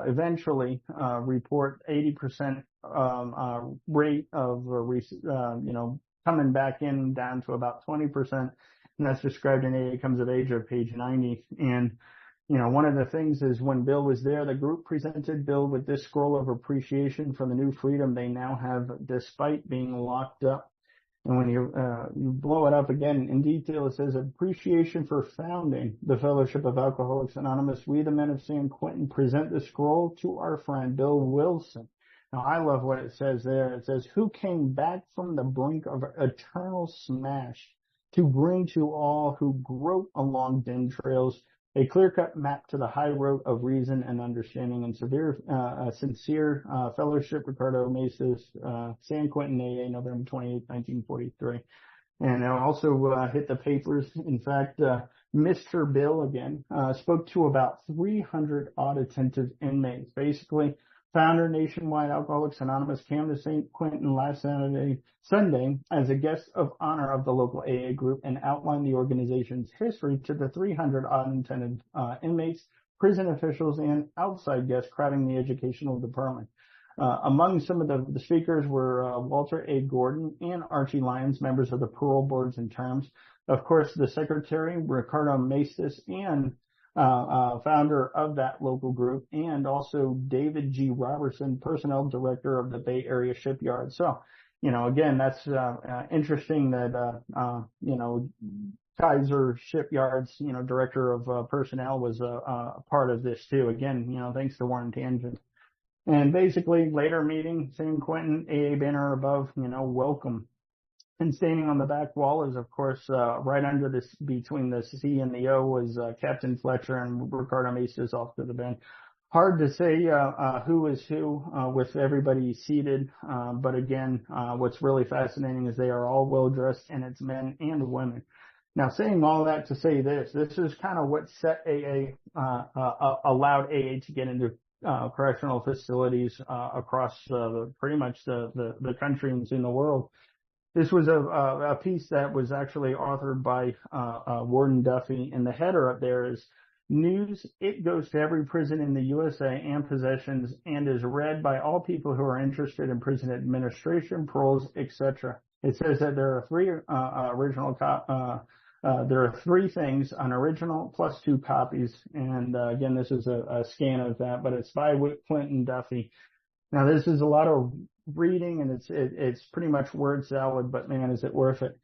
eventually report 80% rate of coming back in down to about 20%, and that's described in AA Comes of Age of page 90. And one of the things is when Bill was there, the group presented Bill with this scroll of appreciation for the new freedom they now have despite being locked up. And when you blow it up again in detail, it says appreciation for founding the Fellowship of Alcoholics Anonymous. We, the men of San Quentin, present the scroll to our friend Bill Wilson. Now, I love what it says there. It says, who came back from the brink of eternal smash to bring to all who grope along dim trails a clear-cut map to the high road of reason and understanding and sincere fellowship. Ricardo Mesas, San Quentin, AA, November 28, 1943. And it also hit the papers. In fact, Mr. Bill again spoke to about 300 odd attentive inmates. Basically, founder Nationwide Alcoholics Anonymous came to St. Quentin last Sunday as a guest of honor of the local AA group and outlined the organization's history to the 300 odd attentive inmates, prison officials, and outside guests crowding the educational department. Among some of the speakers were Walter A. Gordon and Archie Lyons, members of the parole boards and terms. Of course, the secretary, Ricardo Mesas, and founder of that local group, and also David G. Robertson, personnel director of the Bay Area Shipyard. So, again, that's interesting that, Kaiser Shipyard's, director of personnel was a part of this too. Again, thanks to Warren Tangent. And basically, later meeting, San Quentin, AA banner above, welcome. And standing on the back wall is, of course, right under this, between the C and the O was Captain Fletcher and Ricardo Mesas off to the bench. Hard to say who is who with everybody seated, but again, what's really fascinating is they are all well dressed, and it's men and women. Now, saying all that to say this is kind of what set AA, allowed AA to get into correctional facilities across pretty much the country and in the world. This was a piece that was actually authored by Warden Duffy, and the header up there is news. It goes to every prison in the USA and possessions, and is read by all people who are interested in prison administration, paroles, etc. It says that there are there are three things, an original plus 2 copies. And again, this is a scan of that, but it's by Whit Clinton Duffy. Now, this is a lot of reading, and it's pretty much word salad, but man, is it worth it.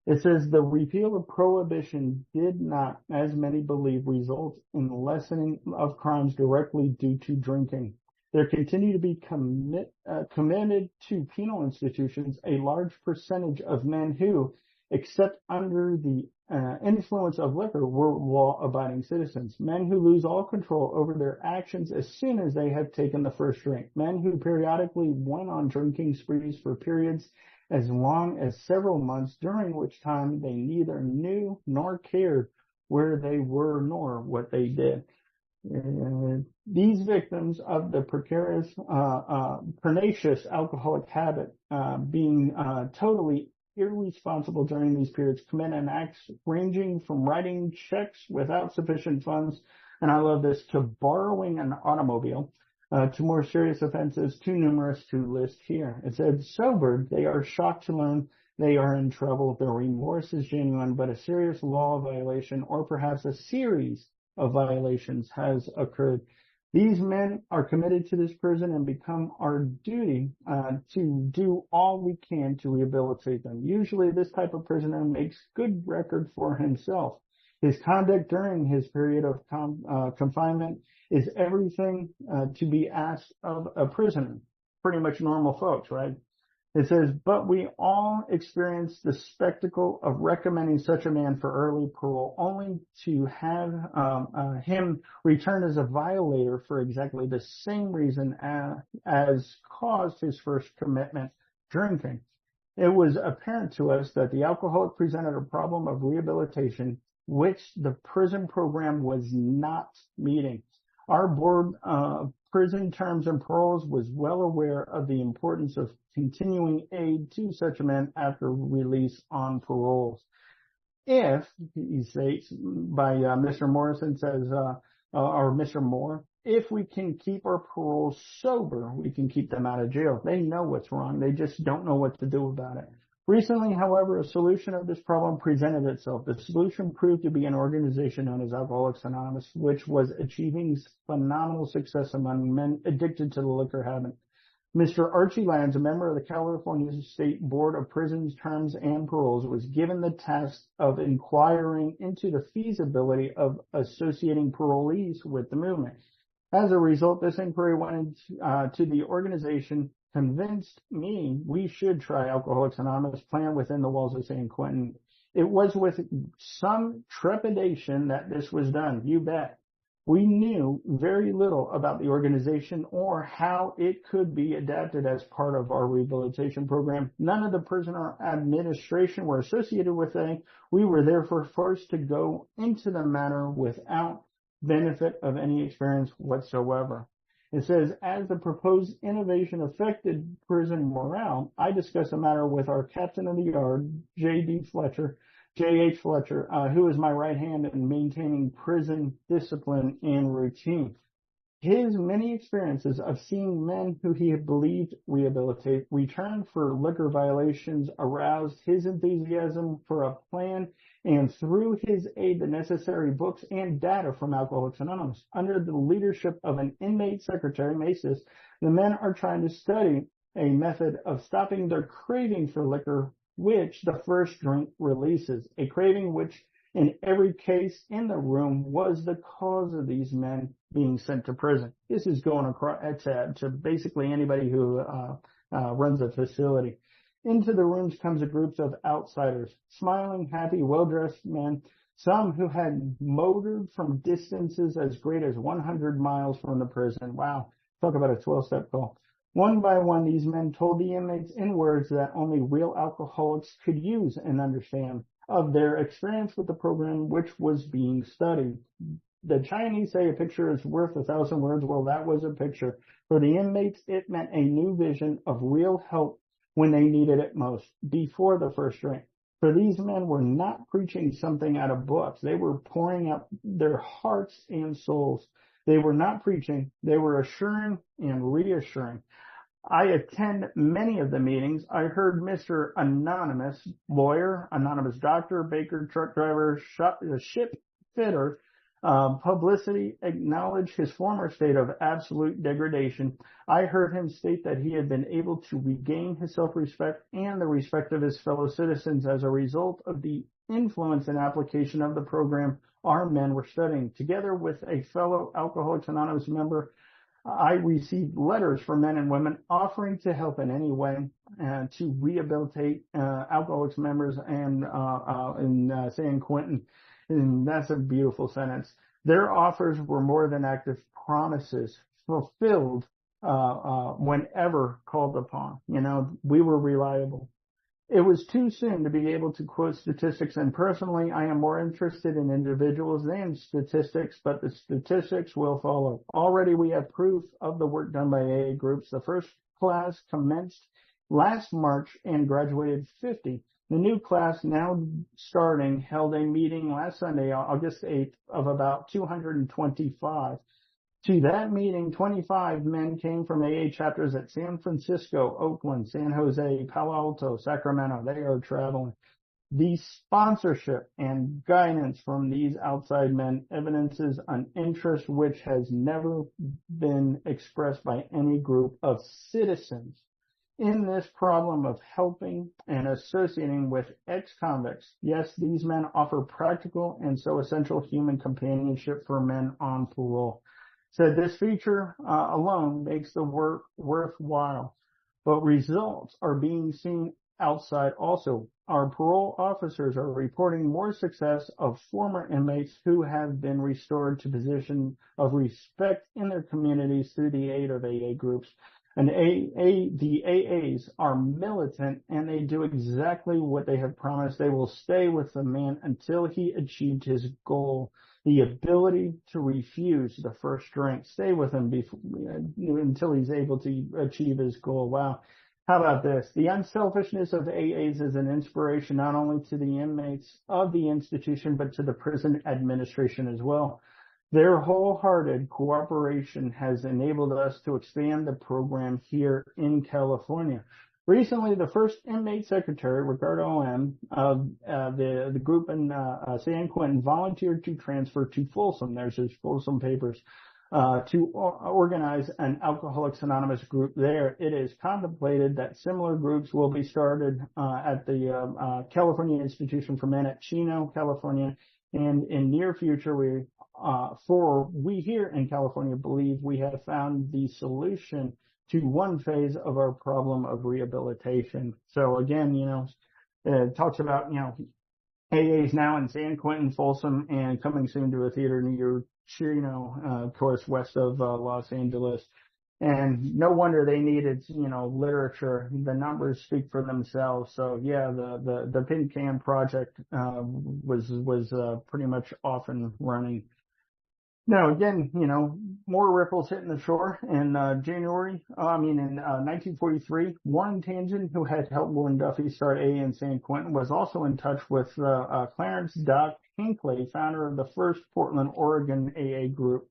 It says the repeal of prohibition did not, as many believe, result in lessening of crimes directly due to drinking. There continue to be committed to penal institutions a large percentage of men who, except under the influence of liquor, were law-abiding citizens. Men who lose all control over their actions as soon as they have taken the first drink. Men who periodically went on drinking sprees for periods as long as several months, during which time they neither knew nor cared where they were nor what they did. These victims of the pernicious alcoholic habit, being totally irresponsible during these periods, commit an act ranging from writing checks without sufficient funds, and I love this, to borrowing an automobile, to more serious offenses too numerous to list here. It said, sobered, they are shocked to learn they are in trouble. Their remorse is genuine, but a serious law violation, or perhaps a series of violations, has occurred. These men are committed to this prison, and become our duty to do all we can to rehabilitate them. Usually this type of prisoner makes good record for himself. His conduct during his period of confinement is everything to be asked of a prisoner. Pretty much normal folks, right? It says, but we all experience the spectacle of recommending such a man for early parole, only to have him return as a violator for exactly the same reason as caused his first commitment, drinking. It was apparent to us that the alcoholic presented a problem of rehabilitation which the prison program was not meeting. Our board of prison terms and paroles was well aware of the importance of continuing aid to such men after release on paroles. If, he states, by Mr. Morrison says, or Mr. Moore, if we can keep our paroles sober, we can keep them out of jail. They know what's wrong. They just don't know what to do about it. Recently, however, a solution of this problem presented itself. The solution proved to be an organization known as Alcoholics Anonymous, which was achieving phenomenal success among men addicted to the liquor habit. Mr. Archie Lyons, a member of the California State Board of Prisons, Terms, and Paroles, was given the task of inquiring into the feasibility of associating parolees with the movement. As a result, this inquiry went to the organization, convinced me we should try Alcoholics Anonymous plan within the walls of San Quentin. It was with some trepidation that this was done, you bet. We knew very little about the organization or how it could be adapted as part of our rehabilitation program. None of the prisoner administration were associated with it. We were therefore forced to go into the matter without benefit of any experience whatsoever. It says, as the proposed innovation affected prison morale, I discussed the matter with our captain of the yard, J.H. Fletcher, who is my right hand in maintaining prison discipline and routine. His many experiences of seeing men who he had believed rehabilitate return for liquor violations aroused his enthusiasm for a plan, and through his aid, the necessary books and data from Alcoholics Anonymous. Under the leadership of an inmate secretary, Macis, the men are trying to study a method of stopping their craving for liquor, which the first drink releases, a craving which in every case in the room was the cause of these men being sent to prison. This is going across to basically anybody who runs a facility. Into the rooms comes a group of outsiders, smiling, happy, well-dressed men, some who had motored from distances as great as 100 miles from the prison. Wow, talk about a 12-step goal. One by one, these men told the inmates in words that only real alcoholics could use and understand of their experience with the program which was being studied. The Chinese say a picture is worth 1,000 words. Well, that was a picture. For the inmates, it meant a new vision of real help when they needed it most, before the first drink. For these men were not preaching something out of books. They were pouring out their hearts and souls. They were not preaching. They were assuring and reassuring. I attend many of the meetings. I heard Mr. Anonymous, lawyer, anonymous doctor, baker, truck driver, ship fitter, publicity acknowledge his former state of absolute degradation. I heard him state that he had been able to regain his self-respect and the respect of his fellow citizens as a result of the influence and application of the program our men were studying. Together with a fellow Alcoholics Anonymous member, I received letters from men and women offering to help in any way to rehabilitate Alcoholics members and in San Quentin. And that's a beautiful sentence. Their offers were more than active promises, fulfilled whenever called upon. You know, we were reliable. It was too soon to be able to quote statistics, and personally, I am more interested in individuals than statistics, but the statistics will follow. Already we have proof of the work done by AA groups. The first class commenced last March and graduated 50. The new class, now starting, held a meeting last Sunday, August 8th, of about 225. To that meeting, 25 men came from AA chapters at San Francisco, Oakland, San Jose, Palo Alto, Sacramento. They are traveling. The sponsorship and guidance from these outside men evidences an interest which has never been expressed by any group of citizens in this problem of helping and associating with ex-convicts. Yes, these men offer practical and so essential human companionship for men on parole. Said this feature alone makes the work worthwhile, but results are being seen outside also. Our parole officers are reporting more success of former inmates who have been restored to position of respect in their communities through the aid of AA groups. And the AAs are militant, and they do exactly what they have promised. They will stay with the man until he achieved his goal. The ability to refuse the first drink, stay with him until he's able to achieve his goal. Wow. How about this? The unselfishness of AAs is an inspiration not only to the inmates of the institution, but to the prison administration as well. Their wholehearted cooperation has enabled us to expand the program here in California. Recently, the first inmate secretary, Ricardo M., of the group in San Quentin, volunteered to transfer to Folsom. There's his Folsom papers. To organize an Alcoholics Anonymous group there. It is contemplated that similar groups will be started at the California Institution for Men at Chino, California, and in near future, we here in California believe we have found the solution to one phase of our problem of rehabilitation. So again, it talks about, AA is now in San Quentin, Folsom, and coming soon to a theater near Chino, of course, west of Los Angeles. And no wonder they needed, literature. The numbers speak for themselves. So yeah, the PinCam project was pretty much off and running. Now again, more ripples hitting the shore in January. In 1943, Warren Tangent, who had helped Warren Duffy start AA in San Quentin, was also in touch with Clarence Doc Hinckley, founder of the first Portland, Oregon AA group.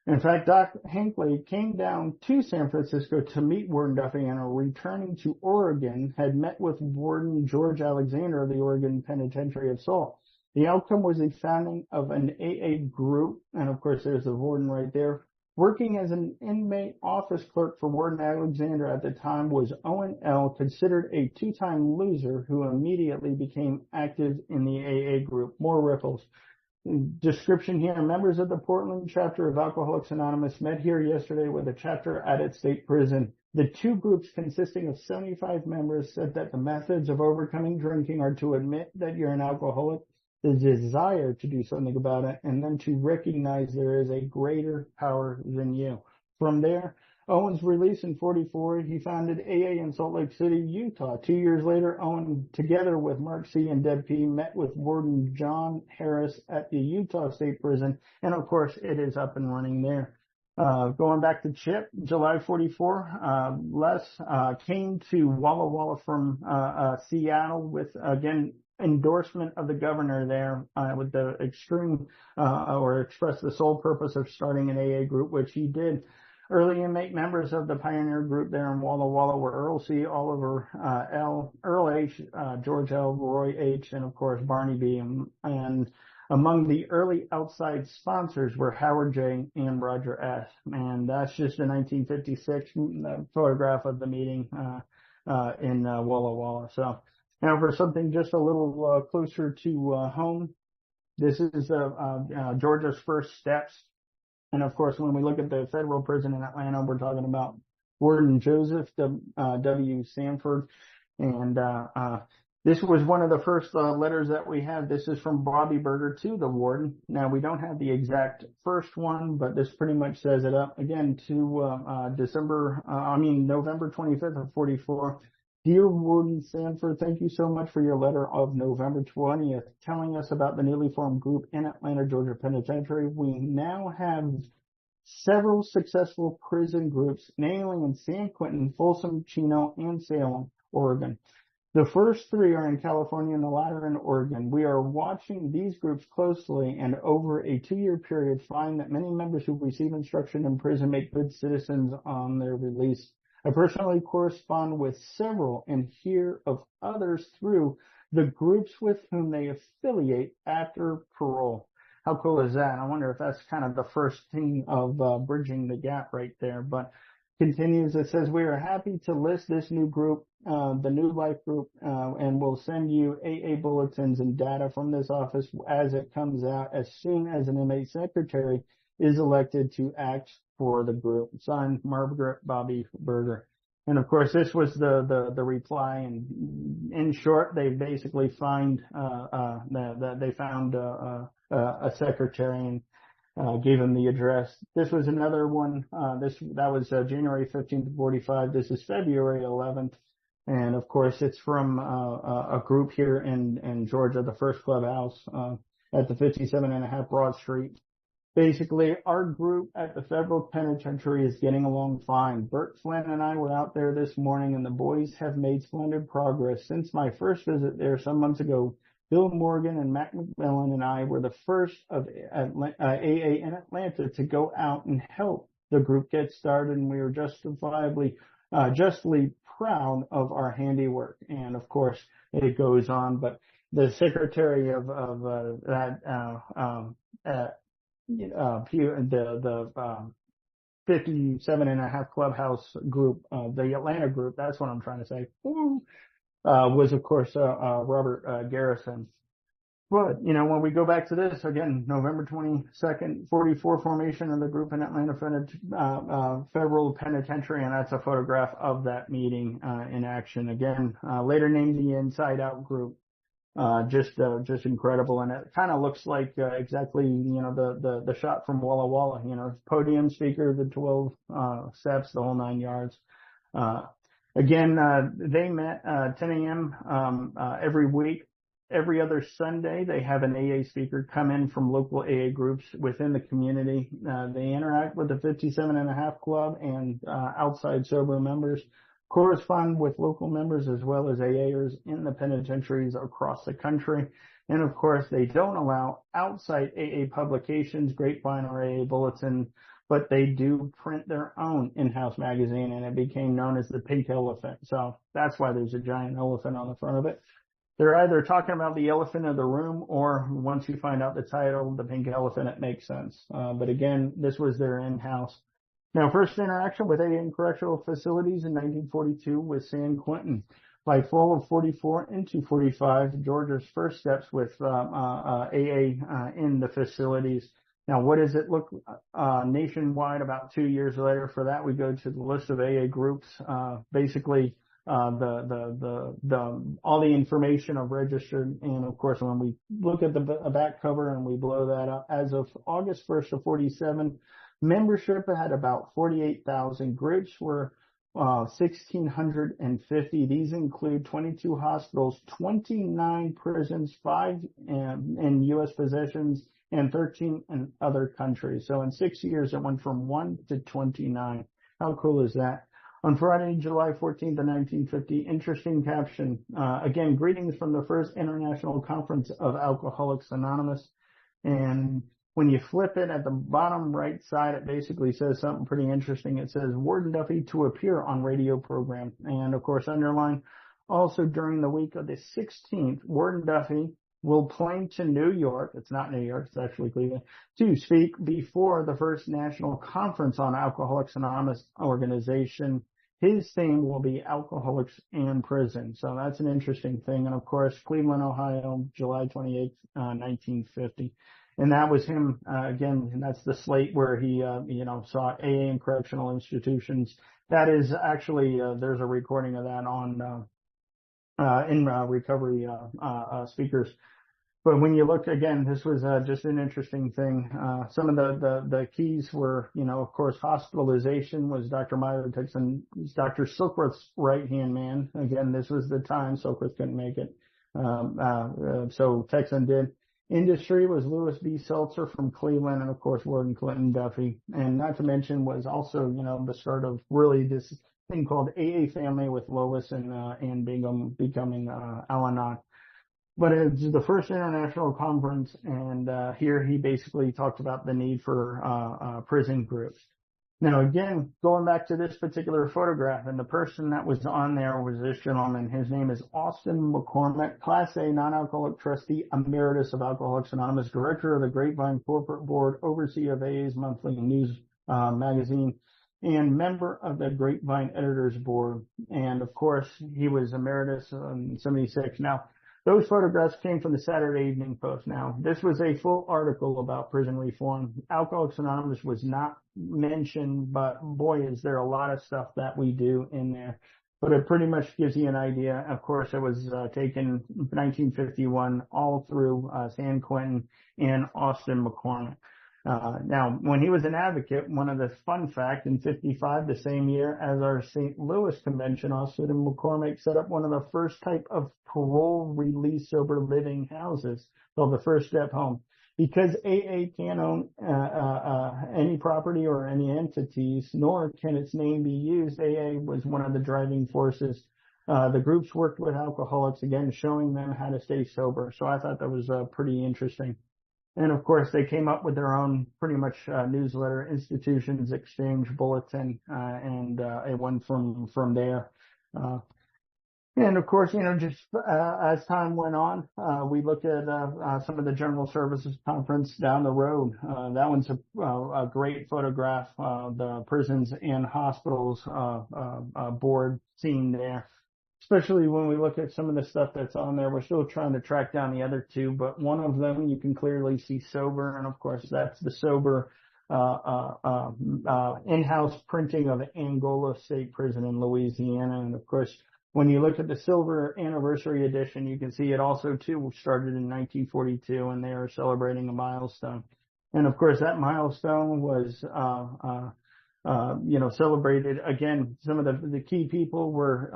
In fact, Doc Hinckley came down to San Francisco to meet Warren Duffy and, returning to Oregon, had met with Warden George Alexander of the Oregon Penitentiary of Salt. The outcome was the founding of an AA group, and of course there's the warden right there. Working as an inmate office clerk for Warden Alexander at the time was Owen L., considered a two-time loser, who immediately became active in the AA group. More ripples. Description here: members of the Portland chapter of Alcoholics Anonymous met here yesterday with a chapter at its state prison. The two groups, consisting of 75 members, said that the methods of overcoming drinking are to admit that you're an alcoholic, the desire to do something about it, and then to recognize there is a greater power than you. From there, Owen's release in 44, he founded AA in Salt Lake City, Utah. 2 years later, Owen, together with Mark C. and Deb P., met with Warden John Harris at the Utah State Prison, and of course, it is up and running there. Going back to Chip, July 44, Les came to Walla Walla from Seattle with, again, endorsement of the governor there, with the expressed the sole purpose of starting an AA group, which he did. Early inmate members of the pioneer group there in Walla Walla were Earl C., Oliver L., Earl H., George L., Roy H., and of course Barney B. And among the early outside sponsors were Howard J. and Roger S. And that's just a 1956 photograph of the meeting in Walla Walla. So now for something just a little closer to home, this is Georgia's first steps. And of course, when we look at the federal prison in Atlanta, we're talking about Warden Joseph W. Sanford. And this was one of the first letters that we have. This is from Bobby Berger to the warden. Now, we don't have the exact first one, but this pretty much says it up. Again, to November 25th of 44. Dear Warden Sanford, thank you so much for your letter of November 20th, telling us about the newly formed group in Atlanta, Georgia Penitentiary. We now have several successful prison groups, namely in San Quentin, Folsom, Chino, and Salem, Oregon. The first three are in California and the latter in Oregon. We are watching these groups closely, and over a 2-year period find that many members who receive instruction in prison make good citizens on their release. I personally correspond with several and hear of others through the groups with whom they affiliate after parole. How cool is that? I wonder if that's kind of the first thing of bridging the gap right there. But continues, it says, we are happy to list this new group, the New Life Group, and we'll send you AA bulletins and data from this office as it comes out as soon as an inmate secretary is elected to act for the group. Signed, Margaret Bobby Berger. And of course, this was the reply. And in short, they basically found a secretary and gave him the address. This was another one. That was January 15th, 45. This is February 11th. And of course, it's from a group here in Georgia, the First Clubhouse at the 57.5 Broad Street. Basically, our group at the federal penitentiary is getting along fine. Bert Flynn and I were out there this morning, and the boys have made splendid progress. Since my first visit there some months ago, Bill Morgan and Mac McMillan and I were the first of AA in Atlanta to go out and help the group get started, and we were justly proud of our handiwork. And of course, it goes on, but the secretary of the 57.5 Clubhouse group, the Atlanta group, that's what I'm trying to say, was of course Robert Garrison. But, when we go back to this, again, November 22nd, 44 formation of the group in Atlanta Federal Penitentiary, and that's a photograph of that meeting in action. Again, later named the Inside Out Group. just incredible. And it kind of looks like, exactly, the shot from Walla Walla, podium speaker, the 12, steps, the whole 9 yards. Again, they met, 10 a.m., every week. Every other Sunday, they have an AA speaker come in from local AA groups within the community. They interact with the 57.5 Club and outside sober members, correspond with local members as well as AAers in the penitentiaries across the country. And of course, they don't allow outside AA publications, Grapevine or AA Bulletin, but they do print their own in-house magazine, and it became known as the Pink Elephant. So that's why there's a giant elephant on the front of it. They're either talking about the elephant in the room, or once you find out the title, the Pink Elephant, it makes sense. But again, this was their in-house. Now, first interaction with AA in correctional facilities in 1942 with San Quentin. By fall of 44 into 45, Georgia's first steps with AA in the facilities. Now, what does it look nationwide about 2 years later? For that, we go to the list of AA groups. Basically, all the information of registered. And of course, when we look at the back cover and we blow that up, as of August 1st of 47, membership had about 48,000. Groups were 1,650. These include 22 hospitals, 29 prisons, 5 in U.S. possessions, and 13 in other countries. So in 6 years, it went from 1 to 29. How cool is that? On Friday, July 14th of 1950, interesting caption. Again, greetings from the first International Conference of Alcoholics Anonymous. And when you flip it at the bottom right side, it basically says something pretty interesting. It says, Warden Duffy to appear on radio program. And of course, underline, also during the week of the 16th, Warden Duffy will plane to New York. It's not New York, it's actually Cleveland, to speak before the first National Conference on Alcoholics Anonymous organization. His theme will be alcoholics and prison. So that's an interesting thing. And of course, Cleveland, Ohio, July 28th, 1950. And that was him, again, and that's the slate where he, saw AA in correctional institutions. That is actually, there's a recording of that on, in recovery, speakers. But when you look again, this was just an interesting thing. Some of the keys were, of course, hospitalization was Dr. Myra Texan, Dr. Silkworth's right-hand man. Again, this was the time Silkworth couldn't make it. So Texan did. Industry was Lewis B. Seltzer from Cleveland, and of course, Warden Clinton Duffy. And not to mention was also, the start of really this thing called AA Family with Lois and Bingham becoming Al-Anon. But it's the first international conference, and here he basically talked about the need for prison groups. Now, again, going back to this particular photograph, and the person that was on there was this gentleman. His name is Austin McCormick, Class A non-alcoholic trustee, emeritus of Alcoholics Anonymous, director of the Grapevine Corporate Board, overseer of AA's monthly news magazine, and member of the Grapevine Editors Board. And of course, he was emeritus in 76. Now, those photographs came from the Saturday Evening Post. Now, this was a full article about prison reform. Alcoholics Anonymous was not mentioned, but boy, is there a lot of stuff that we do in there. But it pretty much gives you an idea. Of course, it was taken 1951 all through San Quentin and Austin McCormick. Now, when he was an advocate, one of the fun fact in 55, the same year as our St. Louis convention, Austin McCormick set up one of the first type of parole release sober living houses called the First Step Home. Because AA can't own any property or any entities, nor can its name be used, AA was one of the driving forces. The groups worked with alcoholics, again, showing them how to stay sober. So I thought that was pretty interesting. And of course, they came up with their own pretty much newsletter, Institutions Exchange Bulletin, and it went from there. And of course, just as time went on, we looked at some of the General Services Conference down the road. That one's a great photograph. The prisons and hospitals board scene there. Especially when we look at some of the stuff that's on there. We're still trying to track down the other two, but one of them you can clearly see sober, and of course that's the sober in-house printing of Angola State Prison in Louisiana. And of course, When you look at the silver anniversary edition, you can see it also too started in 1942, and they are celebrating a milestone. And of course, that milestone was, celebrated again. Some of the key people were,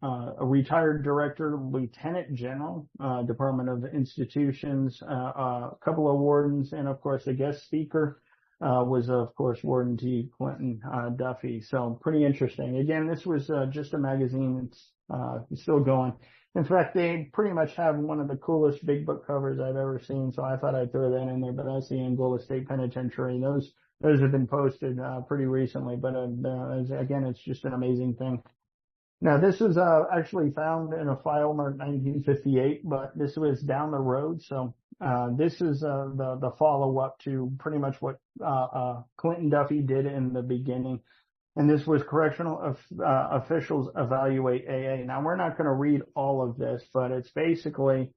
a retired director, lieutenant general, Department of Institutions, a couple of wardens, and of course, a guest speaker, was of course Warden T. Clinton, Duffy. So pretty interesting. Again, this was, just a magazine. It's still going. In fact, they pretty much have one of the coolest big book covers I've ever seen, so I thought I'd throw that in there. But that's the Angola State Penitentiary. Those have been posted pretty recently, but again, it's just an amazing thing. Now, this was actually found in a file marked 1958, but this was down the road. So this is the follow-up to pretty much what Clinton Duffy did in the beginning. And this was correctional officials evaluate AA. Now, we're not going to read all of this, but it's basically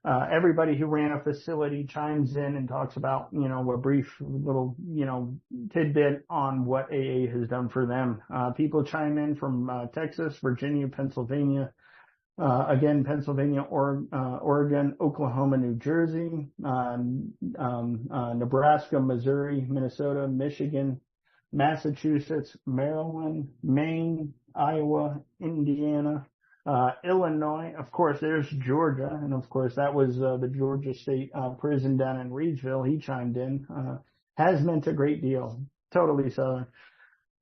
everybody who ran a facility chimes in and talks about, a brief little, tidbit on what AA has done for them. People chime in from Texas, Virginia, Pennsylvania, Pennsylvania, Oregon, Oklahoma, New Jersey, Nebraska, Missouri, Minnesota, Michigan, Massachusetts, Maryland, Maine, Iowa, Indiana, Illinois. Of course, there's Georgia. And of course, that was the Georgia State Prison down in Reidsville. He chimed in. Has meant a great deal. Totally southern.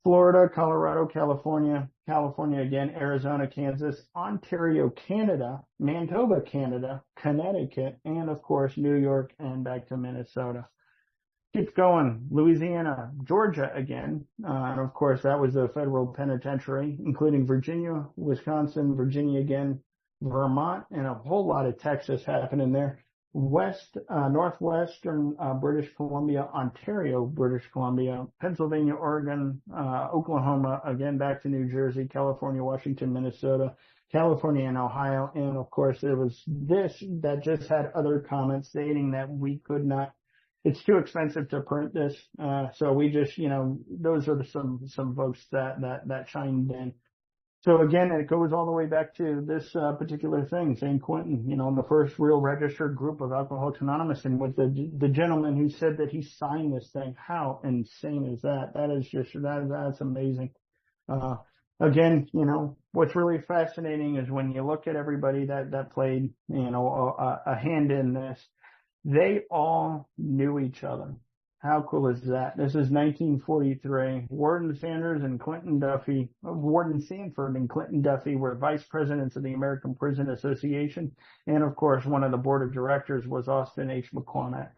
Florida, Colorado, California again, Arizona, Kansas, Ontario, Canada, Manitoba, Canada, Connecticut, and of course, New York and back to Minnesota. Keeps going. Louisiana, Georgia again. And of course, that was the federal penitentiary, including Virginia, Wisconsin, Virginia again, Vermont, and a whole lot of Texas happening there. Northwestern, British Columbia, Ontario, British Columbia, Pennsylvania, Oregon, Oklahoma, again, back to New Jersey, California, Washington, Minnesota, California, and Ohio. And of course, there was this that just had other comments stating that we could not, it's too expensive to print this. So we just, those are some folks that chimed in. So again, it goes all the way back to this particular thing, St. Quentin, the first real registered group of Alcoholics Anonymous, and with the gentleman who said that he signed this thing. How insane is that? That is just, that's amazing. Again, what's really fascinating is when you look at everybody that played, a hand in this, they all knew each other. How cool is that? This is 1943. Warden Sanford and Clinton Duffy were vice presidents of the American Prison Association. And of course, one of the board of directors was Austin H. McCormack.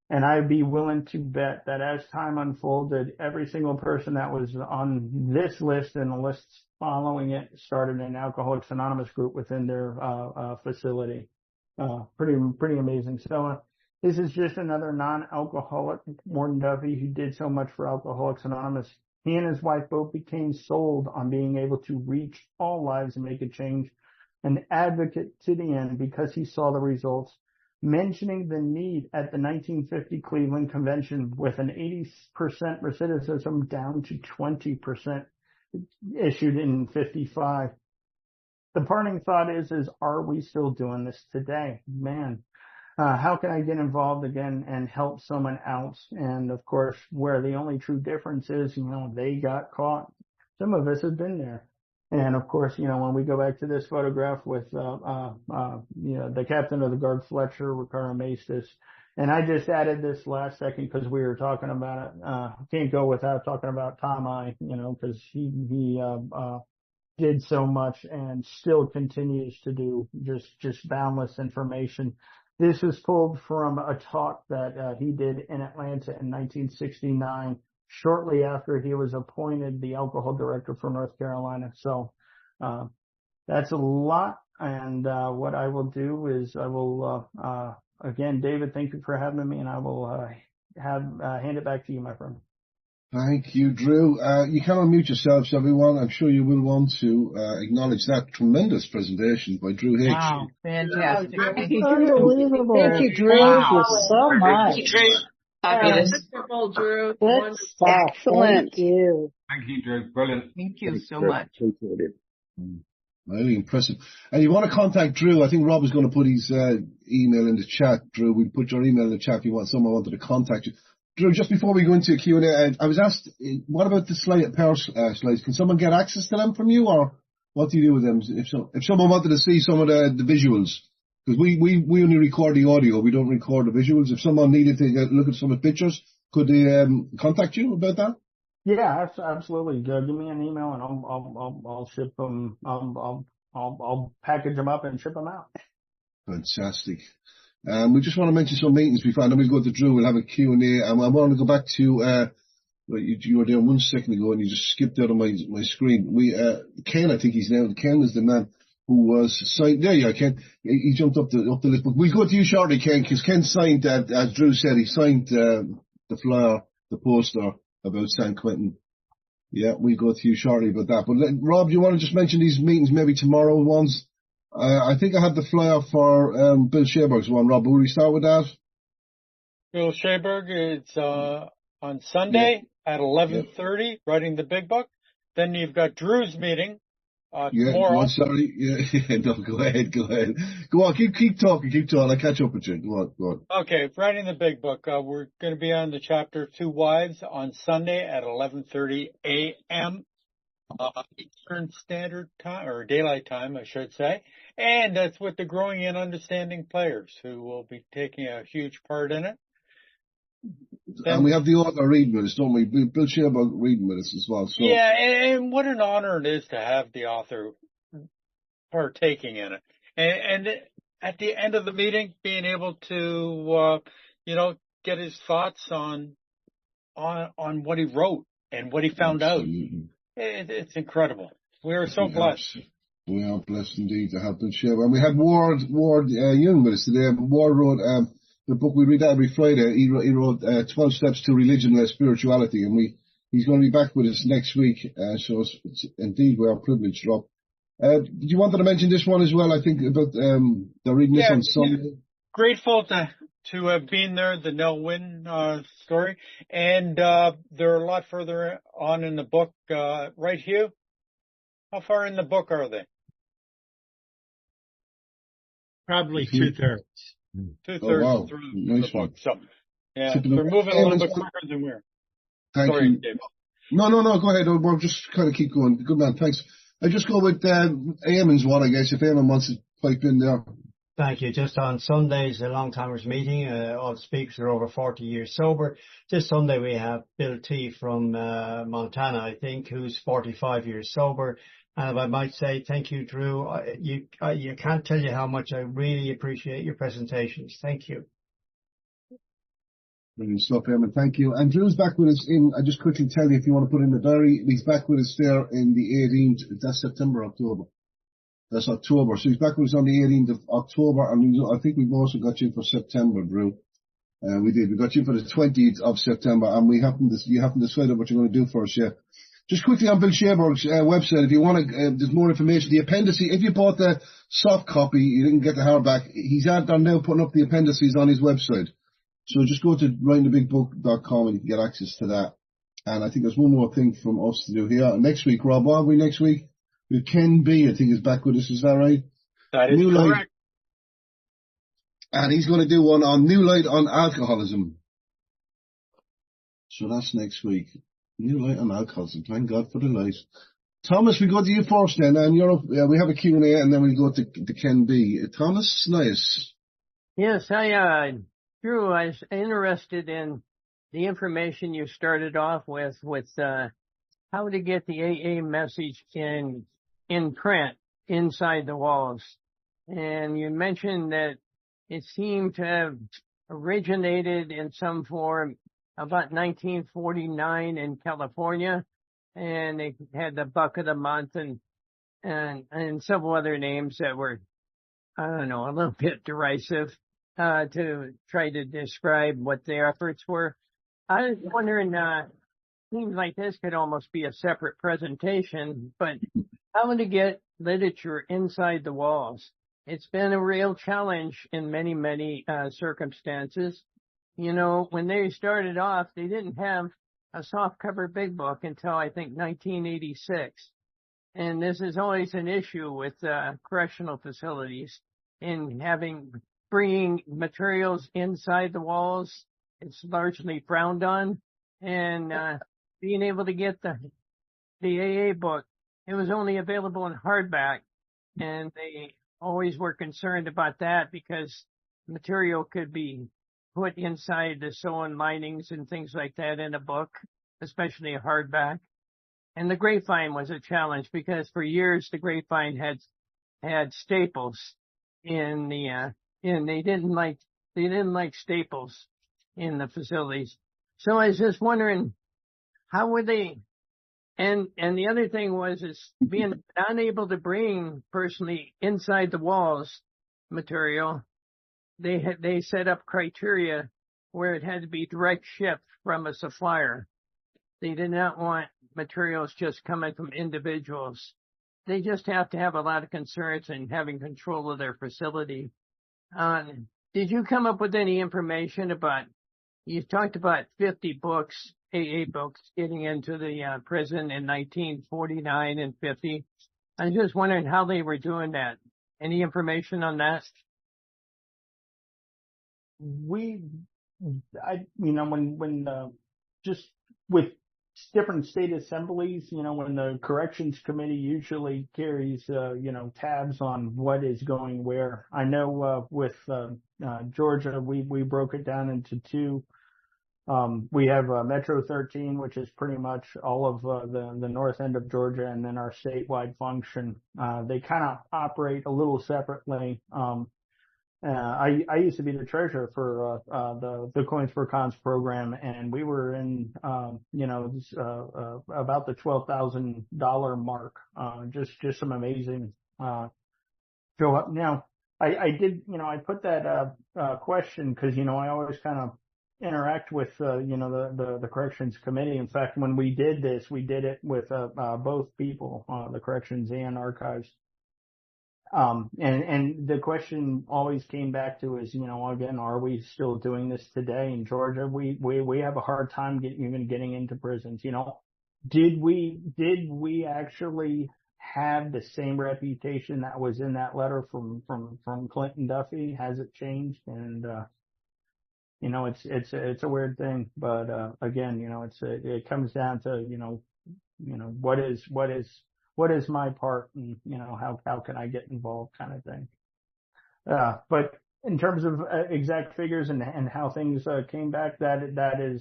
And I'd be willing to bet that as time unfolded, every single person that was on this list and the lists following it started an Alcoholics Anonymous group within their facility. Pretty amazing. So this is just another non-alcoholic, Warden Duffy, who did so much for Alcoholics Anonymous. He and his wife both became sold on being able to reach all lives and make a change. An advocate to the end because he saw the results, mentioning the need at the 1950 Cleveland Convention with an 80% recidivism down to 20% issued in 55. The parting thought is are we still doing this today? Man. How can I get involved again and help someone else? And of course, where the only true difference is, they got caught. Some of us have been there. And of course, when we go back to this photograph with, the captain of the guard, Fletcher, Ricardo Maestas, and I just added this last second because we were talking about it. Can't go without talking about Tom I, because he did so much and still continues to do just boundless information. This is pulled from a talk that he did in Atlanta in 1969, shortly after he was appointed the alcohol director for North Carolina. So that's a lot. And what I will do is I will, again, David, thank you for having me, and I will hand it back to you, my friend. Thank you, Drew. You can unmute yourselves, everyone. I'm sure you will want to acknowledge that tremendous presentation by Drew H. Wow, fantastic. Unbelievable. Thank you, Drew. Wow. Thank you so much. Thank you, Drew. Fabulous. Wonderful, Drew. Good stuff. Excellent. Thank you. Thank you, Drew. Brilliant. Thank you so much. Appreciate it. Really impressive. And you want to contact Drew, I think Rob is going to put his email in the chat. Drew, we put your email in the chat if you want someone wanted to contact you. Drew, just before we go into Q&A, I was asked, what about the power slides? Can someone get access to them from you, or what do you do with them? If someone wanted to see some of the visuals, because we only record the audio, we don't record the visuals. If someone needed to look at some of the pictures, could they contact you about that? Yeah, absolutely. Give me an email and I'll ship them. I'll package them up and ship them out. Fantastic. We just want to mention some meetings before, and then we'll go to Drew. We'll have a Q&A. I want to go back to you were there 1 second ago, and you just skipped out on my screen. Ken, I think he's now. Ken is the man who was signed. There you are, Ken. He jumped up the list. But we'll go to you shortly, Ken, because Ken signed, as Drew said, he signed the flyer, the poster about San Quentin. Yeah, we'll go to you shortly about that. But Rob, do you want to just mention these meetings maybe tomorrow ones? I think I have the flyer for Bill Schaberg's one. Rob, will we start with that? Bill Schaberg is on Sunday at 11:30, writing the big book. Then you've got Drew's meeting tomorrow. Go on, sorry. No, go ahead. Go on, keep talking. I'll catch up with you. Go on. Okay, writing the big book. We're going to be on the chapter Two Wives on Sunday at 11:30 a.m. Eastern Standard Time, or Daylight Time, I should say. And that's with the Growing and Understanding players, who will be taking a huge part in it. And we have the author reading with us, don't we? Bill Schaberg reading with us as well. So. Yeah, and what an honor it is to have the author partaking in it. And at the end of the meeting, being able to, get his thoughts on what he wrote and what he found out. It's incredible. We are so blessed. We are blessed indeed to have Bill Schaberg. And we had Ward Young with us today. Ward wrote the book, we read that every Friday. He wrote 12 Steps to Religion and Spirituality, and he's going to be back with us next week. So it's indeed we are privileged, Rob. Did you want to mention this one as well? I think about they're reading this on Sunday. Grateful to have been there, the Nell Wynn story, and they're a lot further on in the book. Right, Hugh? How far in the book are they? Probably 2/3. 2/3 through the book. So, yeah, they're moving a little bit quicker than we're. Thank Sorry, you. David. No, go ahead. We'll just kind of keep going. Good man, thanks. I just go with Eamon's one, I guess, if Eamon wants to pipe in there. Thank you. Just on Sundays, a long timers meeting. All the speakers are over 40 years sober. This Sunday we have Bill T from Montana, I think, who's 45 years sober. And if I might say, thank you, Drew. You can't tell you how much I really appreciate your presentations. Thank you. Brilliant stuff, Eamon. Thank you. And Drew's back with us I just quickly tell you if you want to put in the diary, he's back with us there in the 18th. That's September, October. That's October. So he's back with us on the 18th of October. And I think we've also got you for September, Drew. We did. We got you for the 20th of September. And you haven't decided what you're going to do for us yet. Just quickly on Bill Schaberg's website, if you want to, there's more information. The appendices, if you bought the soft copy, you didn't get the hardback, he's out there now putting up the appendices on his website. So just go to writingthebigbook.com and you can get access to that. And I think there's one more thing from us to do here. Next week, Rob, what are we next week? With Ken B, I think, is back with us. Is that right? That is correct. And he's going to do one on New Light on Alcoholism. So that's next week. New Light on Alcoholism. Thank God for the light. Thomas, we go to you first then. And you're up, we have a Q&A and then we go to Ken B. Thomas, nice. Yes, Drew, I was interested in the information you started off with how to get the AA message in print inside the walls. And you mentioned that it seemed to have originated in some form about 1949 in California, and they had the Buck of the Month and several other names that were, I don't know, a little bit derisive to try to describe what their efforts were. I was wondering, seems like this could almost be a separate presentation, but how to get literature inside the walls. It's been a real challenge in many, many circumstances. You know, when they started off, they didn't have a softcover big book until I think 1986. and this is always an issue with correctional facilities in bringing materials inside the walls. It's largely frowned on, and being able to get the AA book, it was only available in hardback, and they always were concerned about that because material could be put inside the sewn linings and things like that in a book, especially a hardback. And the grapevine was a challenge because for years the grapevine had staples in they didn't like staples in the facilities. So I was just wondering, how would they, and the other thing is being unable to bring personally inside the walls material, they set up criteria where it had to be direct shipped from a supplier. They did not want materials just coming from individuals. They just have to have a lot of concerns in having control of their facility. Did you come up with any information about, you talked about 50 books, AA books, getting into the prison in 1949 and 50. I was just wondering how they were doing that. Any information on that? When just with different state assemblies, when the corrections committee usually carries, tabs on what is going where. I know, with, Georgia, we broke it down into two. We have, Metro 13, which is pretty much all of, the north end of Georgia, and then our statewide function. They kind of operate a little separately. I used to be the treasurer for the Coins for Cons program, and we were in about the $12,000 mark. Just some amazing fill up. Now I did, I put that question because I always kind of interact with the corrections committee. In fact, when we did this, we did it with both people, the corrections and archives. And the question always came back to is, again, are we still doing this today in Georgia? We have a hard time even getting into prisons. Did we actually have the same reputation that was in that letter from Clinton Duffy? Has it changed? And, it's a weird thing, but, again, it comes down to, what is my part, and how can I get involved, kind of thing. But in terms of exact figures and how things came back, that's a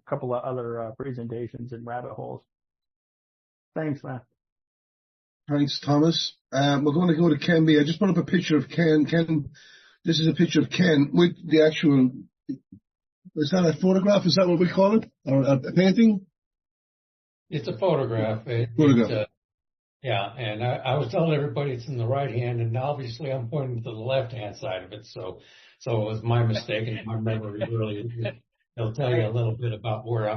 couple of other presentations and rabbit holes. Thanks, man. Thanks, Thomas. We're going to go to Ken B. I just put up a picture of Ken. Ken, this is a picture of Ken with the actual. Is that a photograph? Is that what we call it? Or a painting? It's a photograph. Yeah, and I was telling everybody it's in the right hand, and obviously I'm pointing to the left-hand side of it, so it was my mistake, and my memory really, it'll tell you a little bit about where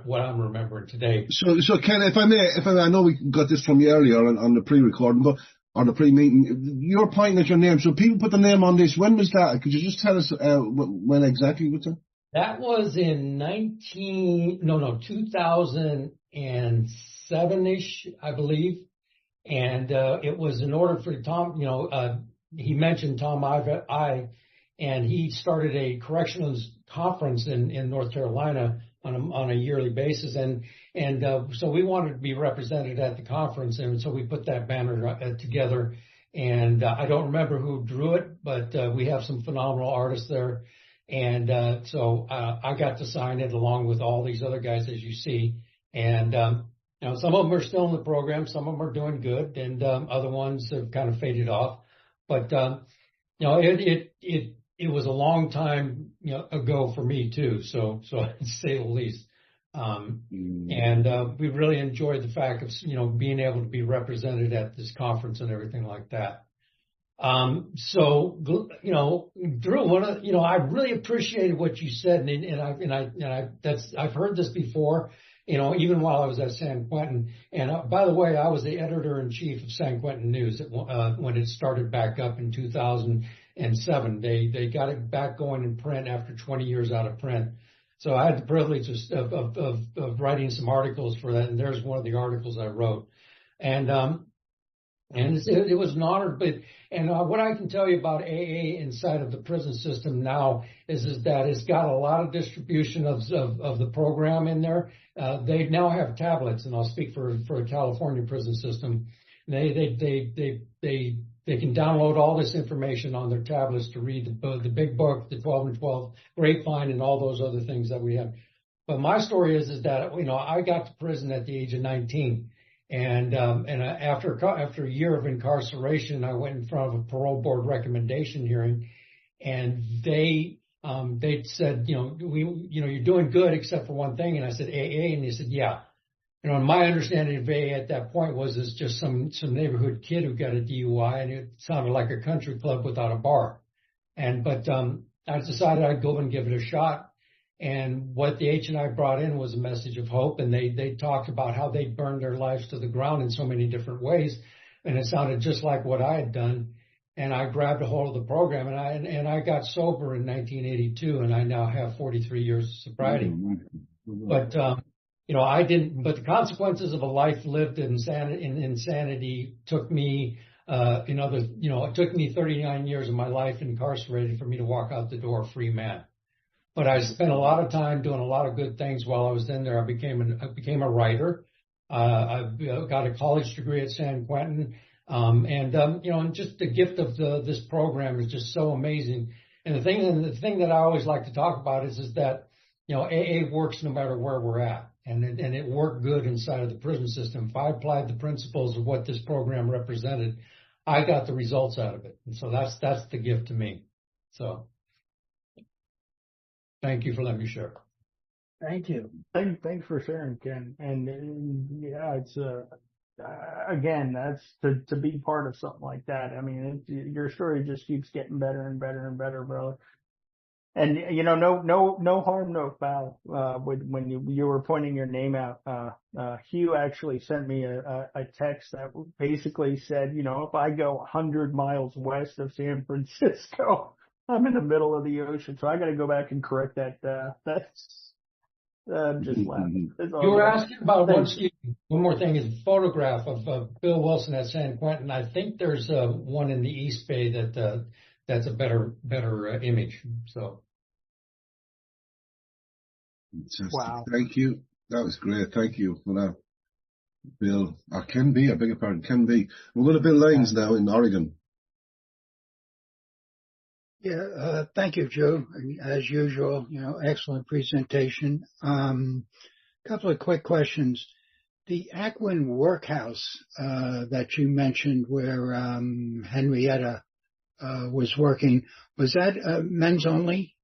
what I'm remembering today. So Ken, if I may, I know we got this from you earlier on the pre-recording, but on the pre-meeting, you're pointing at your name, so people put the name on this. When was that? Could you just tell us when exactly was that? That was in 2007-ish, I believe. And it was in order for Tom, he mentioned Tom I, and he started a corrections conference in North Carolina on a yearly basis. And so we wanted to be represented at the conference. And so we put that banner together. And I don't remember who drew it, but we have some phenomenal artists there. And so I got to sign it along with all these other guys, as you see. And some of them are still in the program, some of them are doing good, and other ones have kind of faded off. But it was a long time ago for me too. So to say the least. And we really enjoyed the fact of being able to be represented at this conference and everything like that. So Drew, I really appreciated what you said, I've heard this before, even while I was at San Quentin. And by the way, I was the editor-in-chief of San Quentin News when it started back up in 2007. They got it back going in print after 20 years out of print. So I had the privilege of writing some articles for that, and there's one of the articles I wrote. And it was an honor. What I can tell you about AA inside of the prison system now is that it's got a lot of distribution of the program in there. They now have tablets, and I'll speak for a California prison system. They can download all this information on their tablets to read the big book, the 12 and 12, Grapevine, and all those other things that we have. But my story is that, I got to prison at the age of 19. And after a year of incarceration, I went in front of a parole board recommendation hearing, and they said, you're doing good except for one thing. And I said, AA. And they said, yeah. And my understanding of AA at that point was it's just some neighborhood kid who got a DUI, and it sounded like a country club without a bar. But I decided I'd go and give it a shot. And what the H&I brought in was a message of hope, and they talked about how they burned their lives to the ground in so many different ways, and it sounded just like what I had done. And I grabbed a hold of the program, and I got sober in 1982, and I now have 43 years of sobriety. But I didn't. But the consequences of a life lived in insanity took me it took me 39 years of my life incarcerated for me to walk out the door a free man. But I spent a lot of time doing a lot of good things while I was in there. I became a writer. I got a college degree at San Quentin. And just the gift of this program is just so amazing. And the thing that I always like to talk about is that, AA works no matter where we're at. And it worked good inside of the prison system. If I applied the principles of what this program represented, I got the results out of it. And so that's the gift to me. So. Thank you for letting me share. Thank you. Thanks for sharing, Ken. And yeah, it's again, that's to be part of something like that. I mean, your story just keeps getting better and better and better, brother. And no harm, no foul. When you were pointing your name out, Hugh actually sent me a text that basically said, if I go 100 miles west of San Francisco, I'm in the middle of the ocean, so I got to go back and correct that. That's just laughing. You were asking about one more thing is a photograph of Bill Wilson at San Quentin. I think there's one in the East Bay that's a better image. So. Wow. Thank you. That was great. Thank you for that, Bill. Or Ken B. I beg your pardon, Ken B. We're going to Bill Lyons now in Oregon. Yeah, thank you, Joe. As usual, excellent presentation. Couple of quick questions. The Ackwen workhouse that you mentioned where Henrietta was working, was that men's only?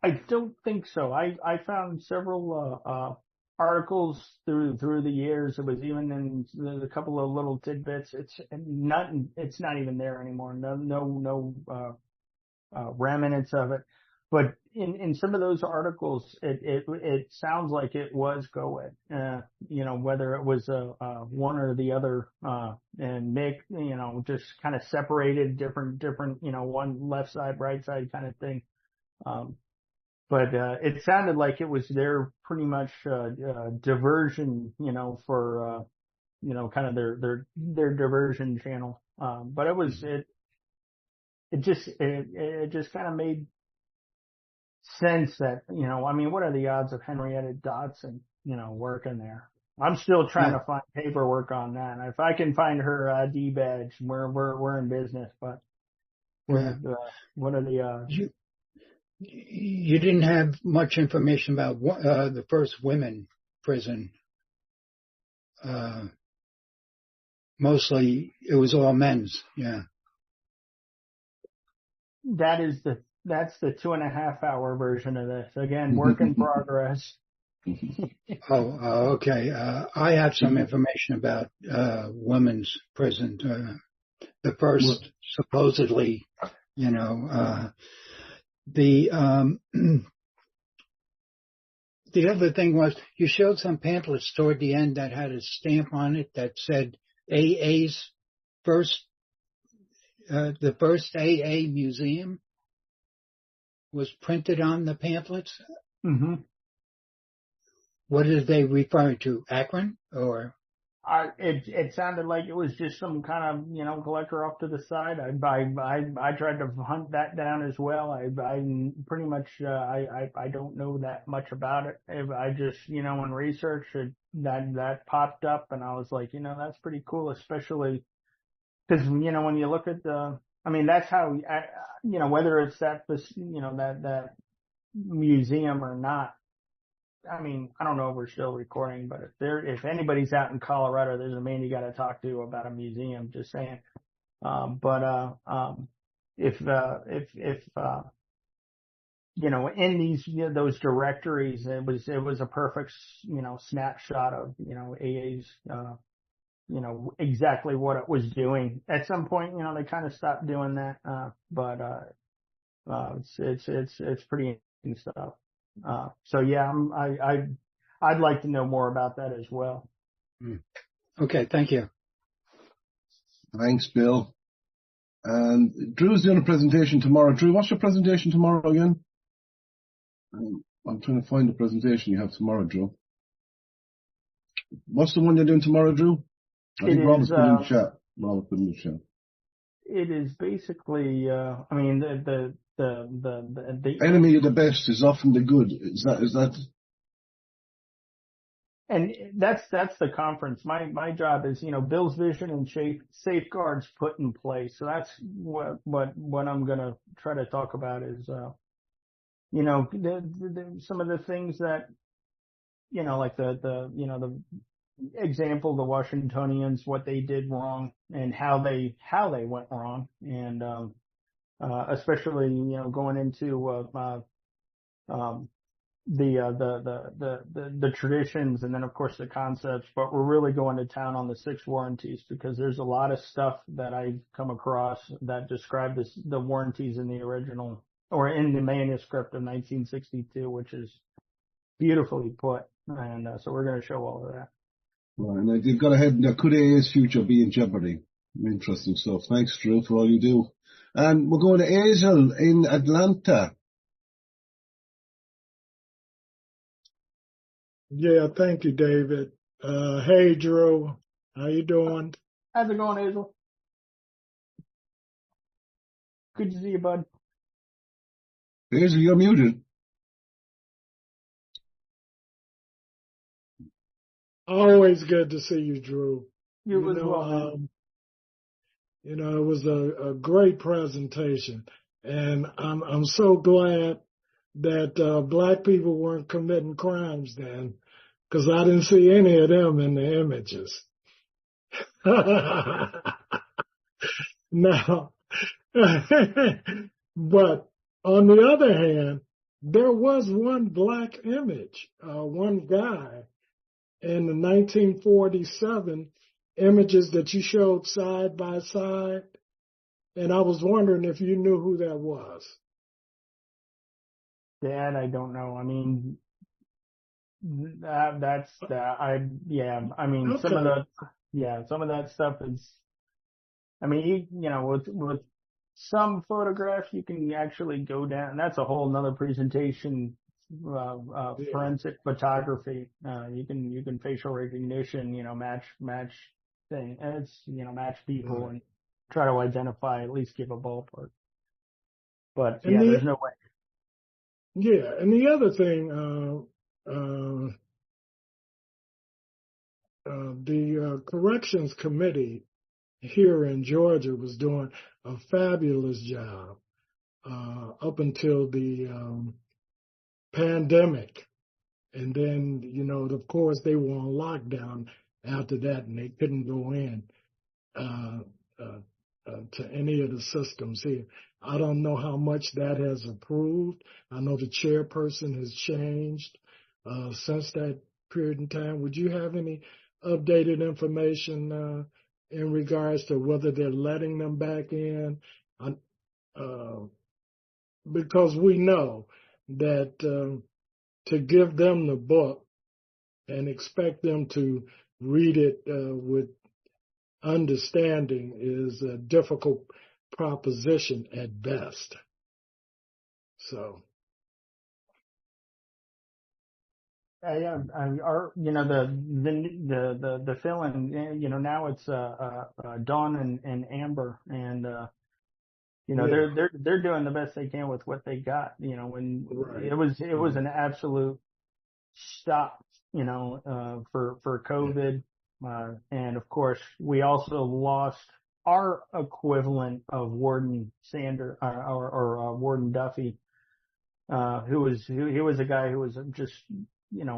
I don't think so. I found several articles through the years. It was even in a couple of little tidbits. It's not even there anymore. No remnants of it. But in some of those articles, it sounds like it was co-ed. Whether it was one or the other, and Mick, just kind of separated different, one left side, right side kind of thing. But it sounded like it was their pretty much diversion, for kind of their diversion channel. But it just kind of made sense that what are the odds of Henrietta Dotson working there? I'm still trying to find paperwork on that. If I can find her ID badge, we're in business. But what are the odds? You didn't have much information about the first women prison. Mostly it was all men's. Yeah. That's the 2.5 hour version of this. Again, work in progress. Okay. I have some information about women's prison. The first supposedly, the other thing was you showed some pamphlets toward the end that had a stamp on it that said AA's the first AA museum. was printed on the pamphlets? Mm-hmm. What are they referring to? Akron or? It sounded like it was just some kind of, collector off to the side. I tried to hunt that down as well. I pretty much, I don't know that much about it. I just, in research that popped up and I was like, that's pretty cool, especially because, when you look at that's how, whether it's that museum or not. I don't know if we're still recording, but if anybody's out in Colorado, there's a man you got to talk to about a museum. Just saying. If in those directories, it was a perfect, snapshot of, AA's, exactly what it was doing. At some point, they kind of stopped doing that. It's pretty interesting stuff. So yeah, I'd like to know more about that as well. Okay, thank you. Thanks, Bill. And Drew's doing a presentation tomorrow. Drew, what's your presentation tomorrow again? I'm trying to find the presentation you have tomorrow, Drew. What's the one you're doing tomorrow, Drew? I think Robert put in the chat. Robert put in the chat. It is basically, the enemy of the best is often the good. Is that? And that's the conference. My job is, Bill's vision and safeguards put in place. So that's what I'm going to try to talk about is, some of the things that, like the example, the Washingtonians, what they did wrong and how they went wrong. And, especially, going into, the traditions and then of course the concepts, but we're really going to town on the 6 warranties because there's a lot of stuff that I've come across that describe the warranties in the original or in the manuscript of 1962, which is beautifully put. And so we're going to show all of that. Right, and they've got ahead. Now, could AA's future be in jeopardy? Interesting stuff. Thanks, Drew, for all you do. And we're going to Hazel in Atlanta. Yeah, thank you, David. Hey, Drew. How you doing? How's it going, Hazel? Good to see you, bud. Hazel, you're muted. Always good to see you, Drew. You as well. It was a great presentation, and I'm so glad that Black people weren't committing crimes then, because I didn't see any of them in the images. Now, but on the other hand, there was one Black image, one guy in the 1947 images that you showed side by side, and I was wondering if you knew who that was. That I don't know. Okay. Some of that stuff is, with some photographs you can actually go down, and that's a whole nother presentation, forensic photography. You can facial recognition, match thing, and it's, match people and try to identify, at least give a ballpark. But yeah, there's no way. Yeah, and the other thing, the corrections committee here in Georgia was doing a fabulous job up until the pandemic. And then, of course, they were on lockdown after that, and they couldn't go in to any of the systems here. I don't know how much that has improved. I know the chairperson has changed since that period in time. Would you have any updated information in regards to whether they're letting them back in? Because we know that to give them the book and expect them to read it with understanding is a difficult proposition at best. So. Yeah, the fill-in, now it's Dawn and Amber, and they're doing the best they can with what they got. When Right. it was an absolute stop, for COVID, and of course we also lost our equivalent of Warden Sander or Warden Duffy, he was a guy who was just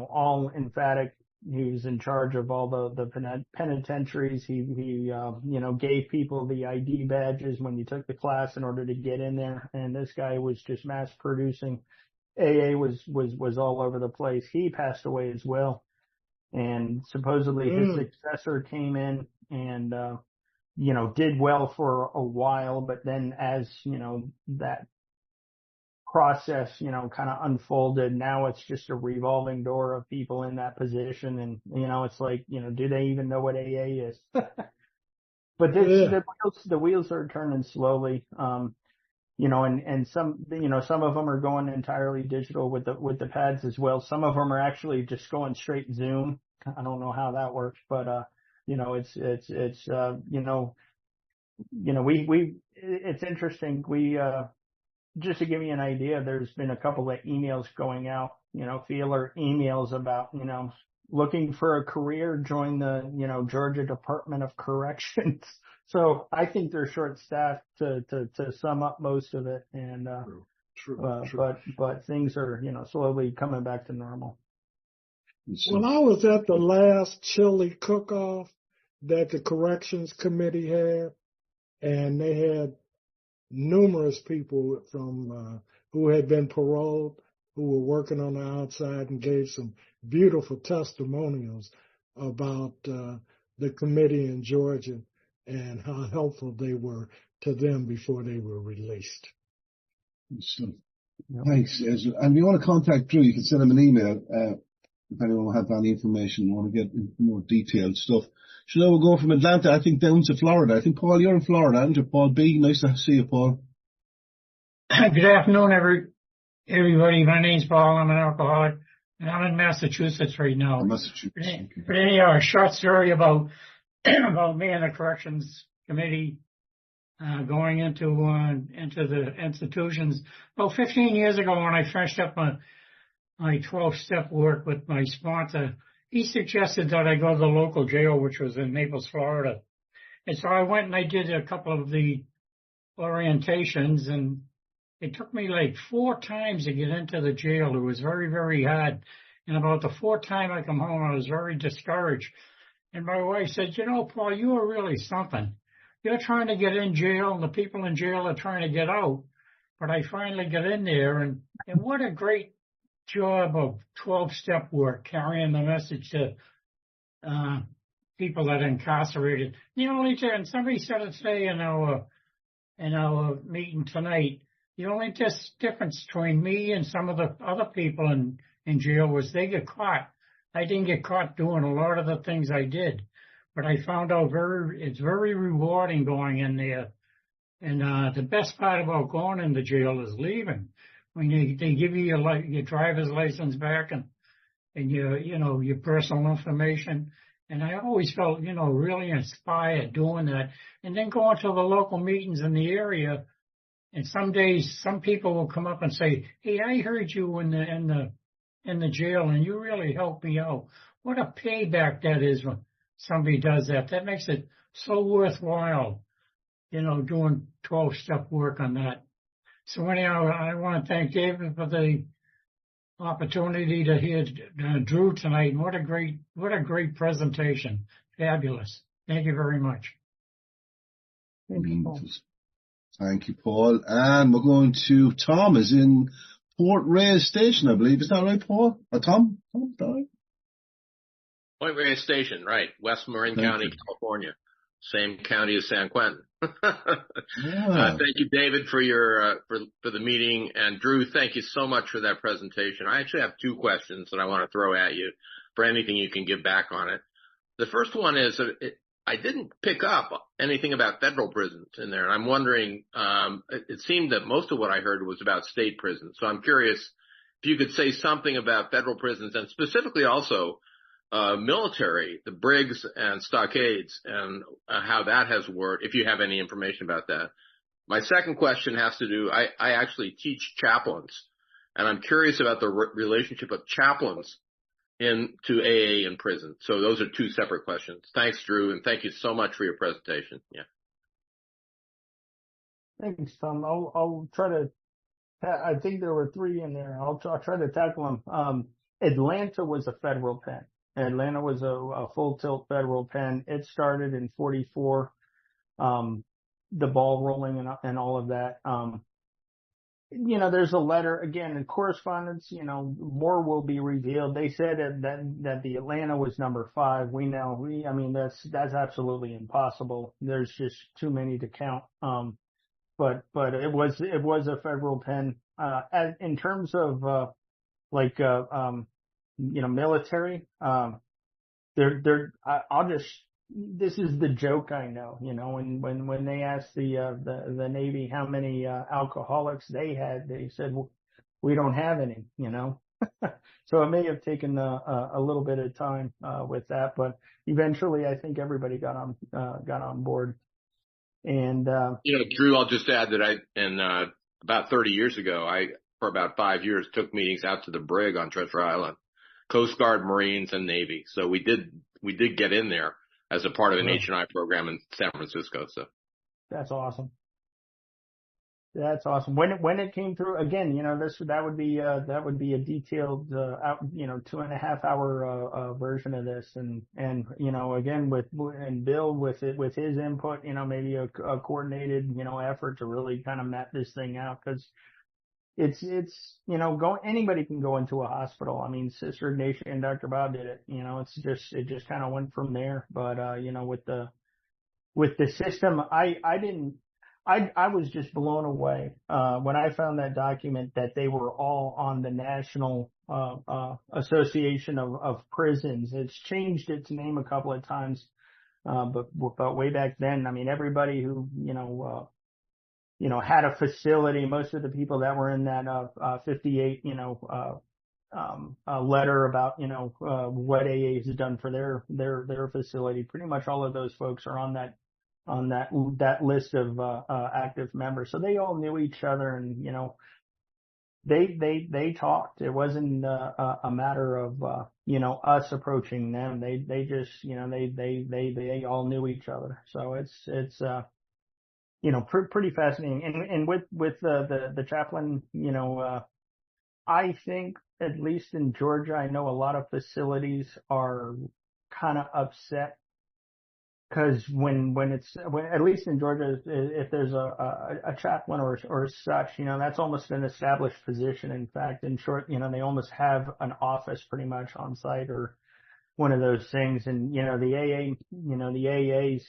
all emphatic. He was in charge of all the penitentiaries. He gave people the ID badges when you took the class in order to get in there. And this guy was just mass producing. AA was all over the place. He passed away as well. And supposedly his successor came in and, did well for a while. But then as, that process, kind of unfolded. Now it's just a revolving door of people in that position. And, it's like, do they even know what AA is? But the wheels are turning slowly. And some of them are going entirely digital with the pads as well. Some of them are actually just going straight Zoom. I don't know how that works, but, it's interesting. Just to give you an idea, there's been a couple of emails going out, feeler emails about, looking for a career, join the, Georgia Department of Corrections. So I think they're short staffed to sum up most of it. And, True. But things are, slowly coming back to normal. When I was at the last chili cook-off that the corrections committee had, and they had numerous people from who had been paroled, who were working on the outside, and gave some beautiful testimonials about the committee in Georgia and how helpful they were to them before they were released. So, thanks. And if you want to contact Drew, you can send him an email if anyone will have any information, want to get more detailed stuff. So now we'll go from Atlanta, I think, down to Florida. I think, Paul, you're in Florida, aren't you? Paul B. Nice to see you, Paul. Good afternoon, everybody. My name's Paul. I'm an alcoholic, and I'm in Massachusetts right now. Massachusetts. But anyhow, a short story about me and the corrections committee going into the institutions. About 15 years ago, when I finished up my 12-step work with my sponsor, he suggested that I go to the local jail, which was in Naples, Florida. And so I went and I did a couple of the orientations, and it took me like 4 times to get into the jail. It was very, very hard. And about the 4th time I come home, I was very discouraged. And my wife said, Paul, you are really something. You're trying to get in jail, and the people in jail are trying to get out. But I finally got in there, and what a great job of 12-step work, carrying the message to people that are incarcerated. And somebody said it today in our meeting tonight, the only difference between me and some of the other people in jail was they get caught. I didn't get caught doing a lot of the things I did, but I found out it's very rewarding going in there. And the best part about going into jail is leaving. When they give you your driver's license back and your personal information. And I always felt, really inspired doing that. And then going to the local meetings in the area. And some days, some people will come up and say, "Hey, I heard you in the jail, and you really helped me out." What a payback that is when somebody does that. That makes it so worthwhile, doing 12-step work on that. So anyhow, I want to thank David for the opportunity to hear Drew tonight. And what a great presentation. Fabulous. Thank you very much. Thank you, Paul. And we're going to Tom is in Port Reyes Station, I believe. Is that right, Paul? Tom? Is that right? Point Reyes Station, right. West Marin County, California. Same county as San Quentin. Yeah. Thank you, David, for your for the meeting, and Drew, thank you so much for that presentation. I actually have 2 questions that I want to throw at you for anything you can give back on it. The first one is, I didn't pick up anything about federal prisons in there. And I'm wondering, it seemed that most of what I heard was about state prisons. So I'm curious if you could say something about federal prisons and specifically also military, the brigs and stockades, and how that has worked, if you have any information about that. My second question has to do, I actually teach chaplains, and I'm curious about the relationship of chaplains into AA in prison. So those are two separate questions. Thanks, Drew, and thank you so much for your presentation. Yeah. Thanks, Tom. I'll try to, I think there were three in there. I'll try to tackle them. Atlanta was a federal pen. Atlanta was a full tilt federal pen. It started in 44. The ball rolling and all of that. There's a letter again in correspondence, more will be revealed. They said that the Atlanta was number 5. That's absolutely impossible. There's just too many to count. But it was a federal pen. In terms of, military, this is the joke I know, when they asked the Navy how many alcoholics they had, they said, well, we don't have any, So it may have taken a little bit of time with that, but eventually I think everybody got on board. And Drew, I'll just add that about 30 years ago, for about 5 years took meetings out to the brig on Treasure Island, Coast Guard, Marines, and Navy. So we did get in there as a part of an H&I program in San Francisco. So that's awesome. That's awesome. When it came through again, that would be a detailed, 2.5 hour, version of this. And, again, and Bill with his input, maybe a coordinated, effort to really kind of map this thing out. Cause it's, anybody can go into a hospital. I mean, Sister Ignatia and Dr. Bob did it, it just kind of went from there. But, with the system, I was just blown away, when I found that document that they were all on the National, Association of Prisons. It's changed its name a couple of times. But way back then, I mean, everybody who, had a facility, most of the people that were in that 58, letter about, what AA has done for their facility. Pretty much all of those folks are on that list of active members. So they all knew each other, and they talked. It wasn't a matter of us approaching them. They just they all knew each other. So it's pretty fascinating. And with the chaplain, I think at least in Georgia, I know a lot of facilities are kind of upset because when at least in Georgia, if there's a chaplain or such, that's almost an established position. In fact, in short, they almost have an office pretty much on site or one of those things. And, the AAs,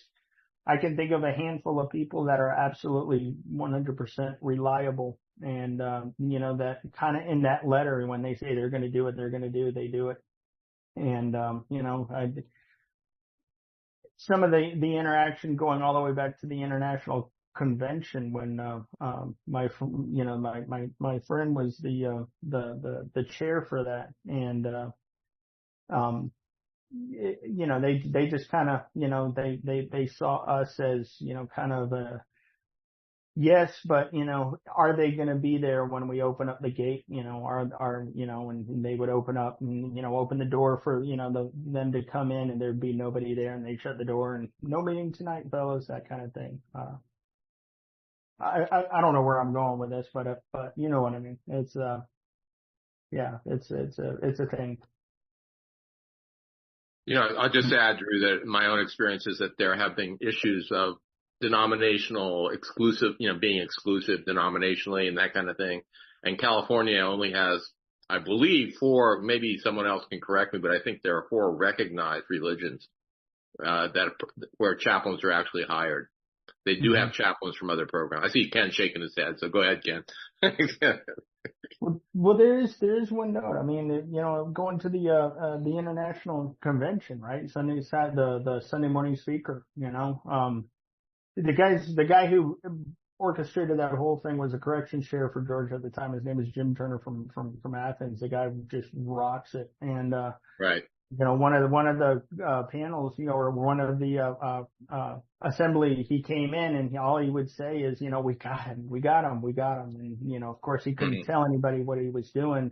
I can think of a handful of people that are absolutely 100% reliable. And, that kind of in that letter, when they say they're going to do it, they do it. And, some of the interaction going all the way back to the international convention when, my friend was the chair for that. And, they just kind of, they saw us as, kind of yes, but, are they going to be there when we open up the gate? And they would open up and, open the door for, them to come in, and there'd be nobody there, and they'd shut the door and no meeting tonight, fellas, that kind of thing. I don't know where I'm going with this, but you know what I mean? It's, it's a thing. I'll just add, Drew, that my own experience is that there have been issues of denominational exclusive, being exclusive denominationally and that kind of thing. And California only has, I believe, 4, maybe someone else can correct me, but I think there are 4 recognized religions, where chaplains are actually hired. They do have chaplains from other programs. I see Ken shaking his head, so go ahead, Ken. Well, there is one note. I mean, going to the international convention, right? The Sunday morning speaker, the guy who orchestrated that whole thing was a corrections sheriff for Georgia at the time. His name is Jim Turner from Athens. The guy just rocks it. And, Right. one of the panels, or one of the assembly, he came in and all he would say is, we got him. And, of course he couldn't tell anybody what he was doing.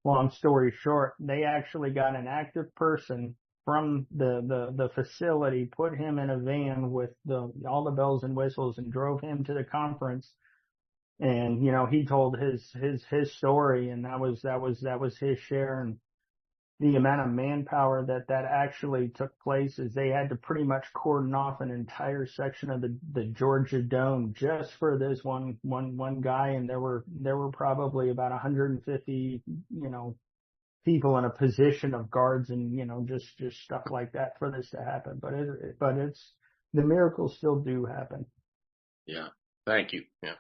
Long story short, they actually got an active person from the facility, put him in a van with all the bells and whistles and drove him to the conference. And, he told his story, and that was his share. And the amount of manpower that actually took place is they had to pretty much cordon off an entire section of the Georgia Dome just for this one guy. And there were probably about 150, people in a position of guards and, just stuff like that for this to happen. But it's, the miracles still do happen. Yeah. Thank you. Yeah.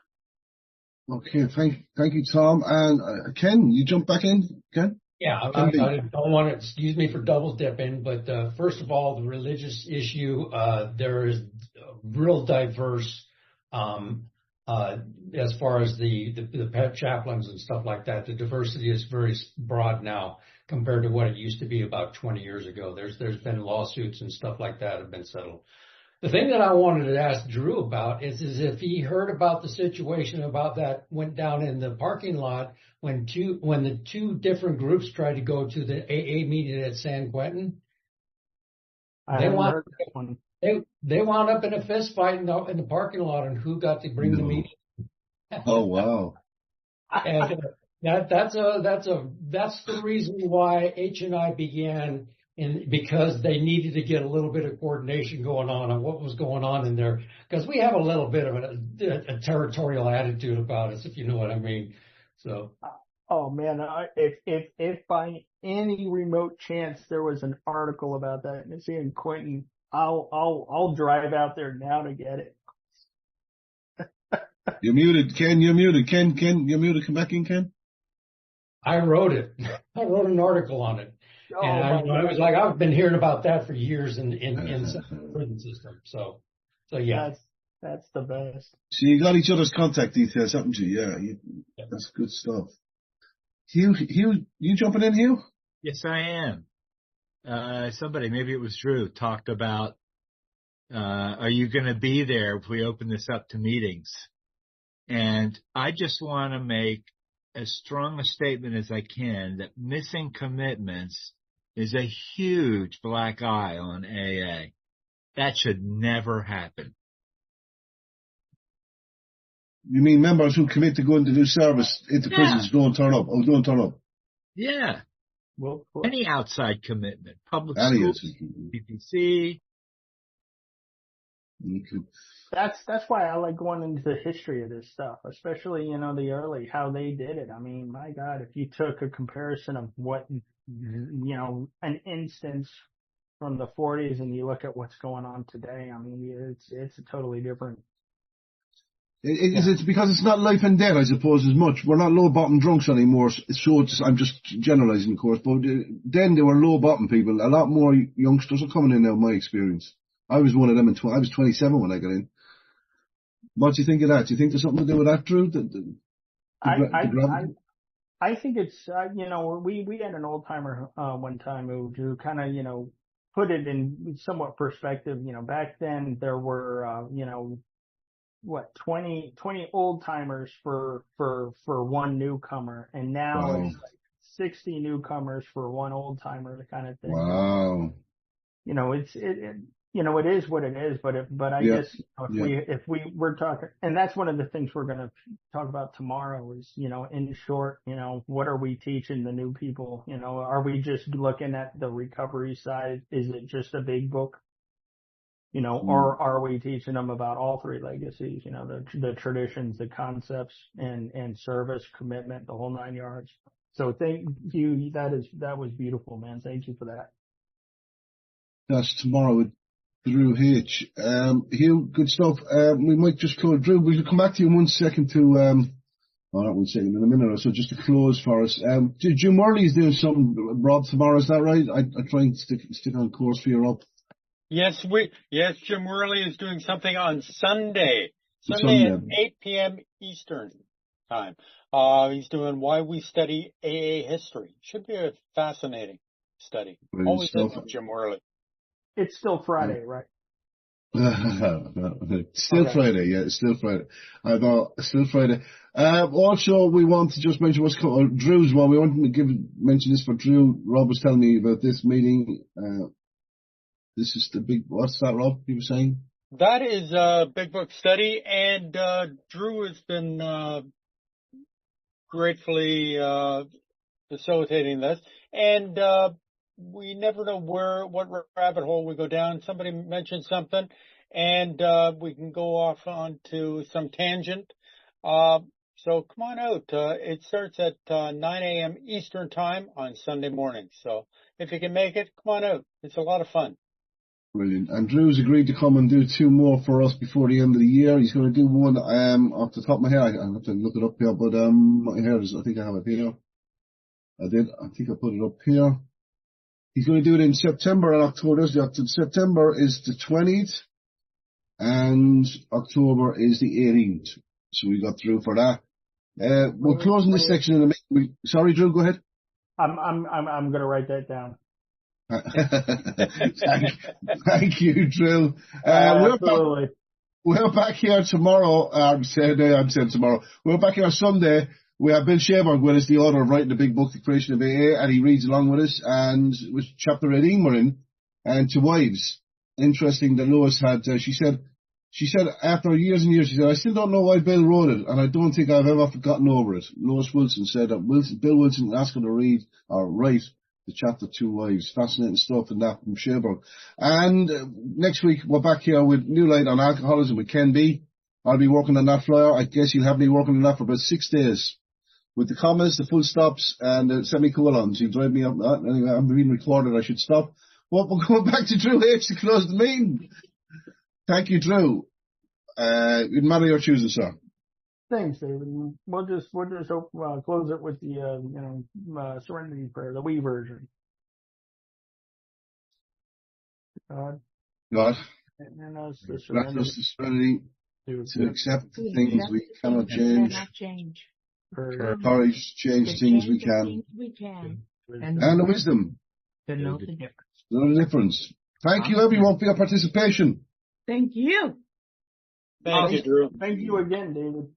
Okay. Thank you, Tom. And Ken, you jump back in, Ken? Yeah, I don't want to, excuse me for double dipping, but first of all, the religious issue, there is real diverse as far as the pet chaplains and stuff like that. The diversity is very broad now compared to what it used to be about 20 years ago. There's been lawsuits and stuff like that have been settled. The thing that I wanted to ask Drew about is if he heard about the situation about that went down in the parking lot when the two different groups tried to go to the AA meeting at San Quentin. They wound up in a fist fight in the parking lot on who got to bring the meeting. Oh wow! And that's the reason why H&I began. Because they needed to get a little bit of coordination going on what was going on in there. Because we have a little bit of a territorial attitude about us, if you know what I mean. So. Oh man, if by any remote chance there was an article about that in San Quentin, I'll drive out there now to get it. You're muted, Ken. You're muted, Ken. You're muted. Come back in, Ken. I wrote it. I wrote an article on it. Oh, and I was like, I've been hearing about that for years in the prison system. So yeah. That's the best. So you got each other's contact details, haven't you? Yeah. That's good stuff. Hugh, you jumping in, Hugh? Yes, I am. Somebody, maybe it was Drew, talked about, are you going to be there if we open this up to meetings? And I just want to make as strong a statement as I can that missing commitments is a huge black eye on AA. That should never happen. You mean members who commit to going to do service into prisons don't turn up? Oh, don't turn up. Yeah. Well, any outside commitment, public schools, PPC. That's why I like going into the history of this stuff, especially, the early, how they did it. I mean, my God, if you took a comparison of what, an instance from the 40s and you look at what's going on today, I mean, it's a totally different. It's because it's not life and death, I suppose, as much. We're not low-bottom drunks anymore, so I'm just generalizing, of course, but then they were low-bottom people. A lot more youngsters are coming in now, in my experience. I was one of them, I was 27 when I got in. What do you think of that? Do you think there's something to do with that, Drew? I think it's, we had an old timer, one time who kind of, put it in somewhat perspective. Back then there were, 20 old timers for one newcomer. And now it's like 60 newcomers for one old timer kind of thing. Wow. It is what it is, but I guess if we're talking, and that's one of the things we're going to talk about tomorrow is, in short, what are we teaching the new people? Are we just looking at the recovery side? Is it just a big book? Or are we teaching them about all three legacies, the traditions, the concepts and service, commitment, the whole 9 yards. So thank you. That was beautiful, man. Thank you for that. That's tomorrow with Drew H. Hugh, good stuff. We might just call Drew. We'll come back to you in 1 second to Oh, that one's taking in a minute or so. Just to close for us, Jim Worley's doing something, Rob, tomorrow. Is that right? I try and stick on course for you, Rob. Yes, Jim Worley is doing something on Sunday at 8 p.m. Eastern time. He's doing Why We Study AA History. Should be a fascinating study. Always is with Jim Worley. It's still Friday, right? Still okay. Friday, yeah, it's still Friday. I thought still Friday. Also, we want to just mention what's called Drew's one. We want to mention this for Drew. Rob was telling me about this meeting. This is the big. What's that, Rob? You were saying that is a big book study, and Drew has been gratefully facilitating this, and we never know what rabbit hole we go down. Somebody mentioned something, and we can go off onto some tangent. So come on out. It starts at 9 a.m. Eastern time on Sunday morning. So if you can make it, come on out. It's a lot of fun. Brilliant. And Drew's agreed to come and do 2 more for us before the end of the year. He's going to do one off the top of my head. I have to look it up here, but my hair is, I think I have it here. I think I put it up here. He's going to do it in September and October. September is the 20th and October is the 18th. So we got through for that. We're closing this section in a minute. Sorry, Drew, go ahead. I'm going to write that down. Thank you, Drew. We're back here tomorrow. I'm saying tomorrow. We're back here on Sunday. We have Bill Schaberg with us, the author of Writing the Big Book, The Creation of AA, and he reads along with us. And it was chapter 18 we're in. And to wives, interesting that Lois had. She said after years and years, she said, I still don't know why Bill wrote it, and I don't think I've ever gotten over it. Lois Wilson said that Bill Wilson asked her to read or write the chapter 2 wives. Fascinating stuff in that from Schaberg. And next week we're back here with New Light on Alcoholism with Ken B. I'll be working on that flyer. I guess you'll have me working on that for about 6 days. With the commas, the full stops, and the semicolons. You drive me up. Anyway, I'm being recorded. I should stop. Well, we're going back to Drew H. to close the meeting. Thank you, Drew. In matter your choosing, sir. Thanks, David. We'll just close it with the Serenity Prayer, the Wee version. God. And us the serenity to accept things we cannot change. Courage to change things we can. And the wisdom to know the difference. Know the difference. Thank you, everyone, for your participation. Thank you. Thank you, Drew. Thank you again, David.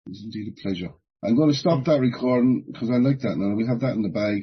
It's indeed a pleasure. I'm going to stop that recording because I like that now. We have that in the bag.